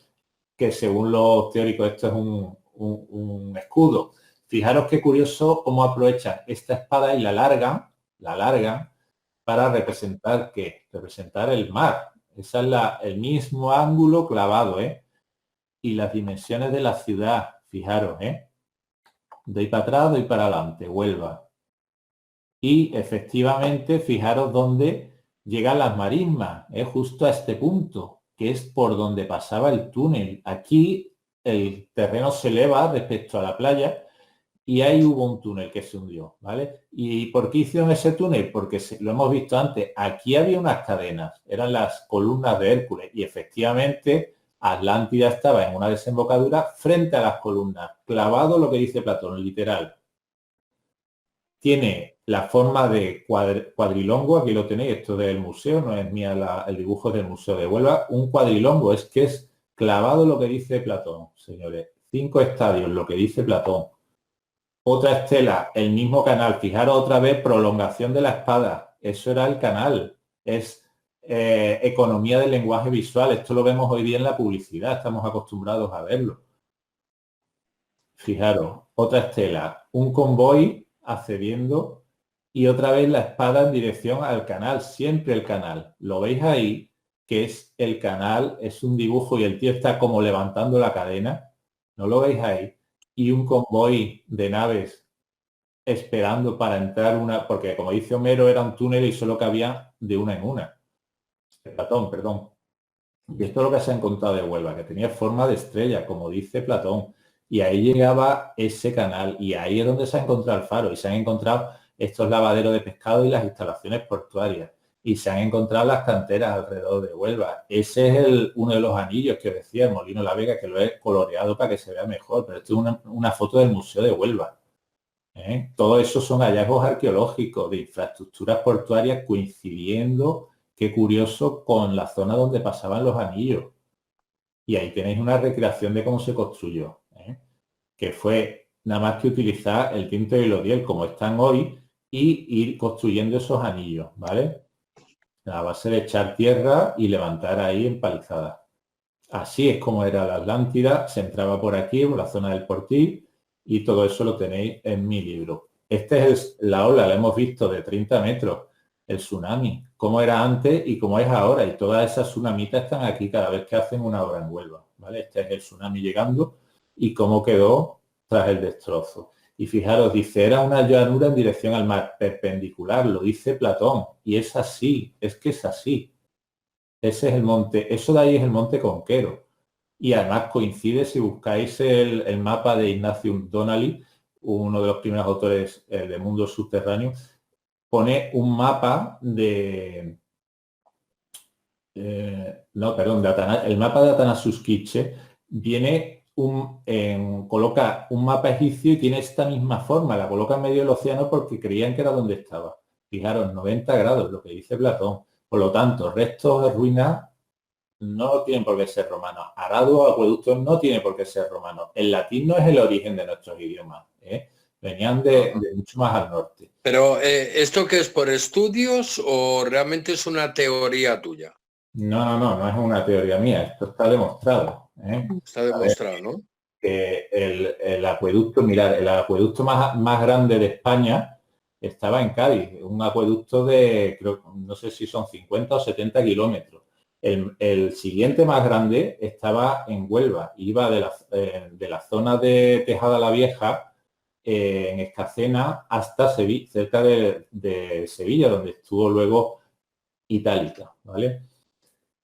que según los teóricos esto es un escudo. Fijaros qué curioso cómo aprovechan esta espada y la largan para representar ¿qué? Representar el mar. Ese es el mismo ángulo clavado, ¿eh? Y las dimensiones de la ciudad, fijaros, ¿eh? Doy para atrás, doy para adelante, Huelva. Y efectivamente, fijaros dónde llegan las marismas, justo a este punto, que es por donde pasaba el túnel. Aquí el terreno se eleva respecto a la playa y ahí hubo un túnel que se hundió, ¿vale? ¿Y por qué hicieron ese túnel? Porque lo hemos visto antes, aquí había unas cadenas, eran las columnas de Hércules y efectivamente Atlántida estaba en una desembocadura frente a las columnas, clavado lo que dice Platón, literal. Tiene la forma de cuadrilongo, aquí lo tenéis, esto del museo, no es mía el dibujo del Museo de Huelva, un cuadrilongo, es que es clavado lo que dice Platón, señores. 5 estadios, lo que dice Platón. Otra estela, el mismo canal, fijaros otra vez, prolongación de la espada, eso era el canal, es economía del lenguaje visual, esto lo vemos hoy día en la publicidad, estamos acostumbrados a verlo. Fijaros, otra estela, un convoy accediendo y otra vez la espada en dirección al canal, siempre el canal. Lo veis ahí, que es el canal, es un dibujo y el tío está como levantando la cadena, ¿no lo veis ahí? Y un convoy de naves esperando para entrar porque como dice Homero era un túnel y solo cabía de una en una. Platón, perdón. Y esto es lo que se ha encontrado de Huelva, que tenía forma de estrella, como dice Platón. Y ahí llegaba ese canal y ahí es donde se ha encontrado el faro y se han encontrado estos lavaderos de pescado y las instalaciones portuarias y se han encontrado las canteras alrededor de Huelva. Ese es uno de los anillos que decía el Molino La Vega, que lo he coloreado para que se vea mejor, pero esto es una foto del Museo de Huelva. Todo eso son hallazgos arqueológicos de infraestructuras portuarias coincidiendo, qué curioso, con la zona donde pasaban los anillos. Y ahí tenéis una recreación de cómo se construyó, que fue nada más que utilizar el tinte y el odiel como están hoy y ir construyendo esos anillos, ¿vale? A base de echar tierra y levantar ahí empalizadas. Así es como era la Atlántida, se entraba por aquí, por la zona del Portil, y todo eso lo tenéis en mi libro. Esta es la ola, la hemos visto de 30 metros, el tsunami, cómo era antes y cómo es ahora, y todas esas tsunamitas están aquí cada vez que hacen una obra en Huelva, ¿vale? Este es el tsunami llegando y cómo quedó tras el destrozo. Y fijaros, dice, era una llanura en dirección al mar, perpendicular, lo dice Platón, y es así, es que es así. Ese es el monte, eso de ahí es el monte Conquero. Y además coincide, si buscáis el mapa de Ignatius Donnelly, uno de los primeros autores de Mundo Subterráneo, pone un mapa de... el mapa de Atanasius viene coloca un mapa egipcio y tiene esta misma forma, la coloca en medio del océano porque creían que era donde estaba. Fijaros, 90 grados, lo que dice Platón. Por lo tanto, restos de ruinas no tienen por qué ser romanos. Arado o acueductos no tiene por qué ser romano. El latín no es el origen de nuestros idiomas. Venían de mucho más al norte. Pero, ¿esto qué es por estudios o realmente es una teoría tuya? No es una teoría mía. Esto está demostrado. Está demostrado, ¿no? Que el acueducto, mirad, el acueducto más grande de España estaba en Cádiz. Un acueducto de, creo, no sé si son 50 o 70 kilómetros. El siguiente más grande estaba en Huelva, iba de la zona de Tejada la Vieja, en Escacena, hasta Sevilla, cerca de Sevilla, donde estuvo luego Itálica, ¿vale?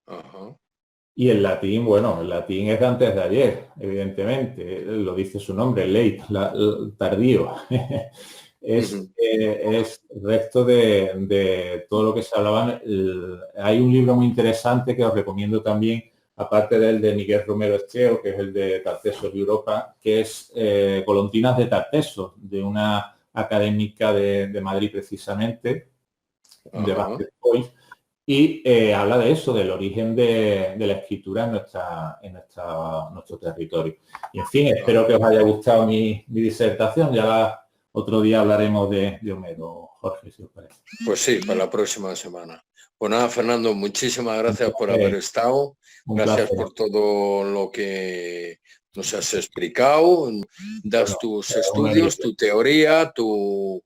Ajá. Y el latín, bueno, el latín es de antes de ayer, evidentemente, lo dice su nombre, late, tardío. Es resto de todo lo que se hablaban. Hay un libro muy interesante que os recomiendo también aparte del de Miguel Romero Estreo, que es el de Tartesos de Europa, que es Golondrinas de Tartesos, de una académica de Madrid precisamente, de Basket Boys, y habla de eso, del origen de la escritura en nuestro territorio. Y en fin, espero que os haya gustado mi disertación. Ya otro día hablaremos de Homero, Jorge, si os parece. Pues sí, para la próxima semana. Pues nada, Fernando, muchísimas gracias por haber estado. Gracias por todo lo que nos has explicado. Das tus estudios, tu teoría, tu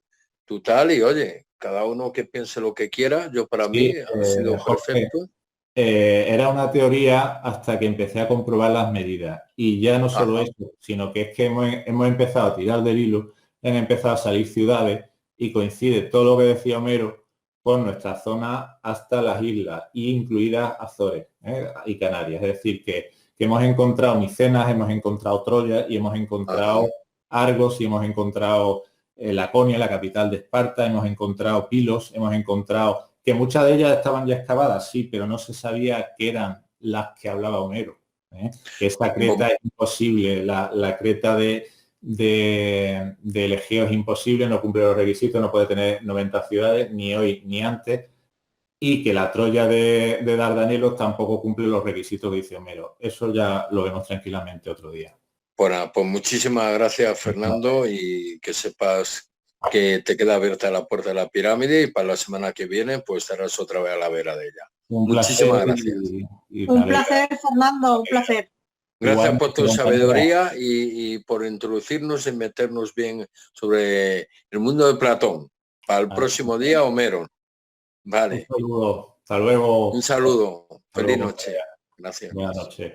tal, y oye, cada uno que piense lo que quiera. Yo para mí ha sido perfecto. Era una teoría hasta que empecé a comprobar las medidas. Y ya no solo eso, sino que es que hemos empezado a tirar del hilo, han empezado a salir ciudades y coincide todo lo que decía Homero con nuestra zona hasta las islas, incluidas Azores y Canarias. Es decir, que hemos encontrado Micenas, hemos encontrado Troya y hemos encontrado Argos y hemos encontrado Laconia, la capital de Esparta, hemos encontrado Pilos, hemos encontrado que muchas de ellas estaban ya excavadas, sí, pero no se sabía que eran las que hablaba Homero. Que esta creta es imposible, la creta de Egeo es imposible, no cumple los requisitos, no puede tener 90 ciudades, ni hoy ni antes, y que la Troya de Dardanelos tampoco cumple los requisitos que dice Homero. Eso ya lo vemos tranquilamente otro día. Bueno, pues muchísimas gracias, Fernando, y que sepas que te queda abierta la puerta de la pirámide y para la semana que viene pues estarás otra vez a la vera de ella. Muchísimas gracias. Un placer, Fernando, un placer. Gracias por tu sabiduría y por introducirnos y meternos bien sobre el mundo de Platón. Para el próximo día, Homero. Vale. Un saludo. Hasta luego. Un saludo. Feliz noche. Gracias. Buenas noches.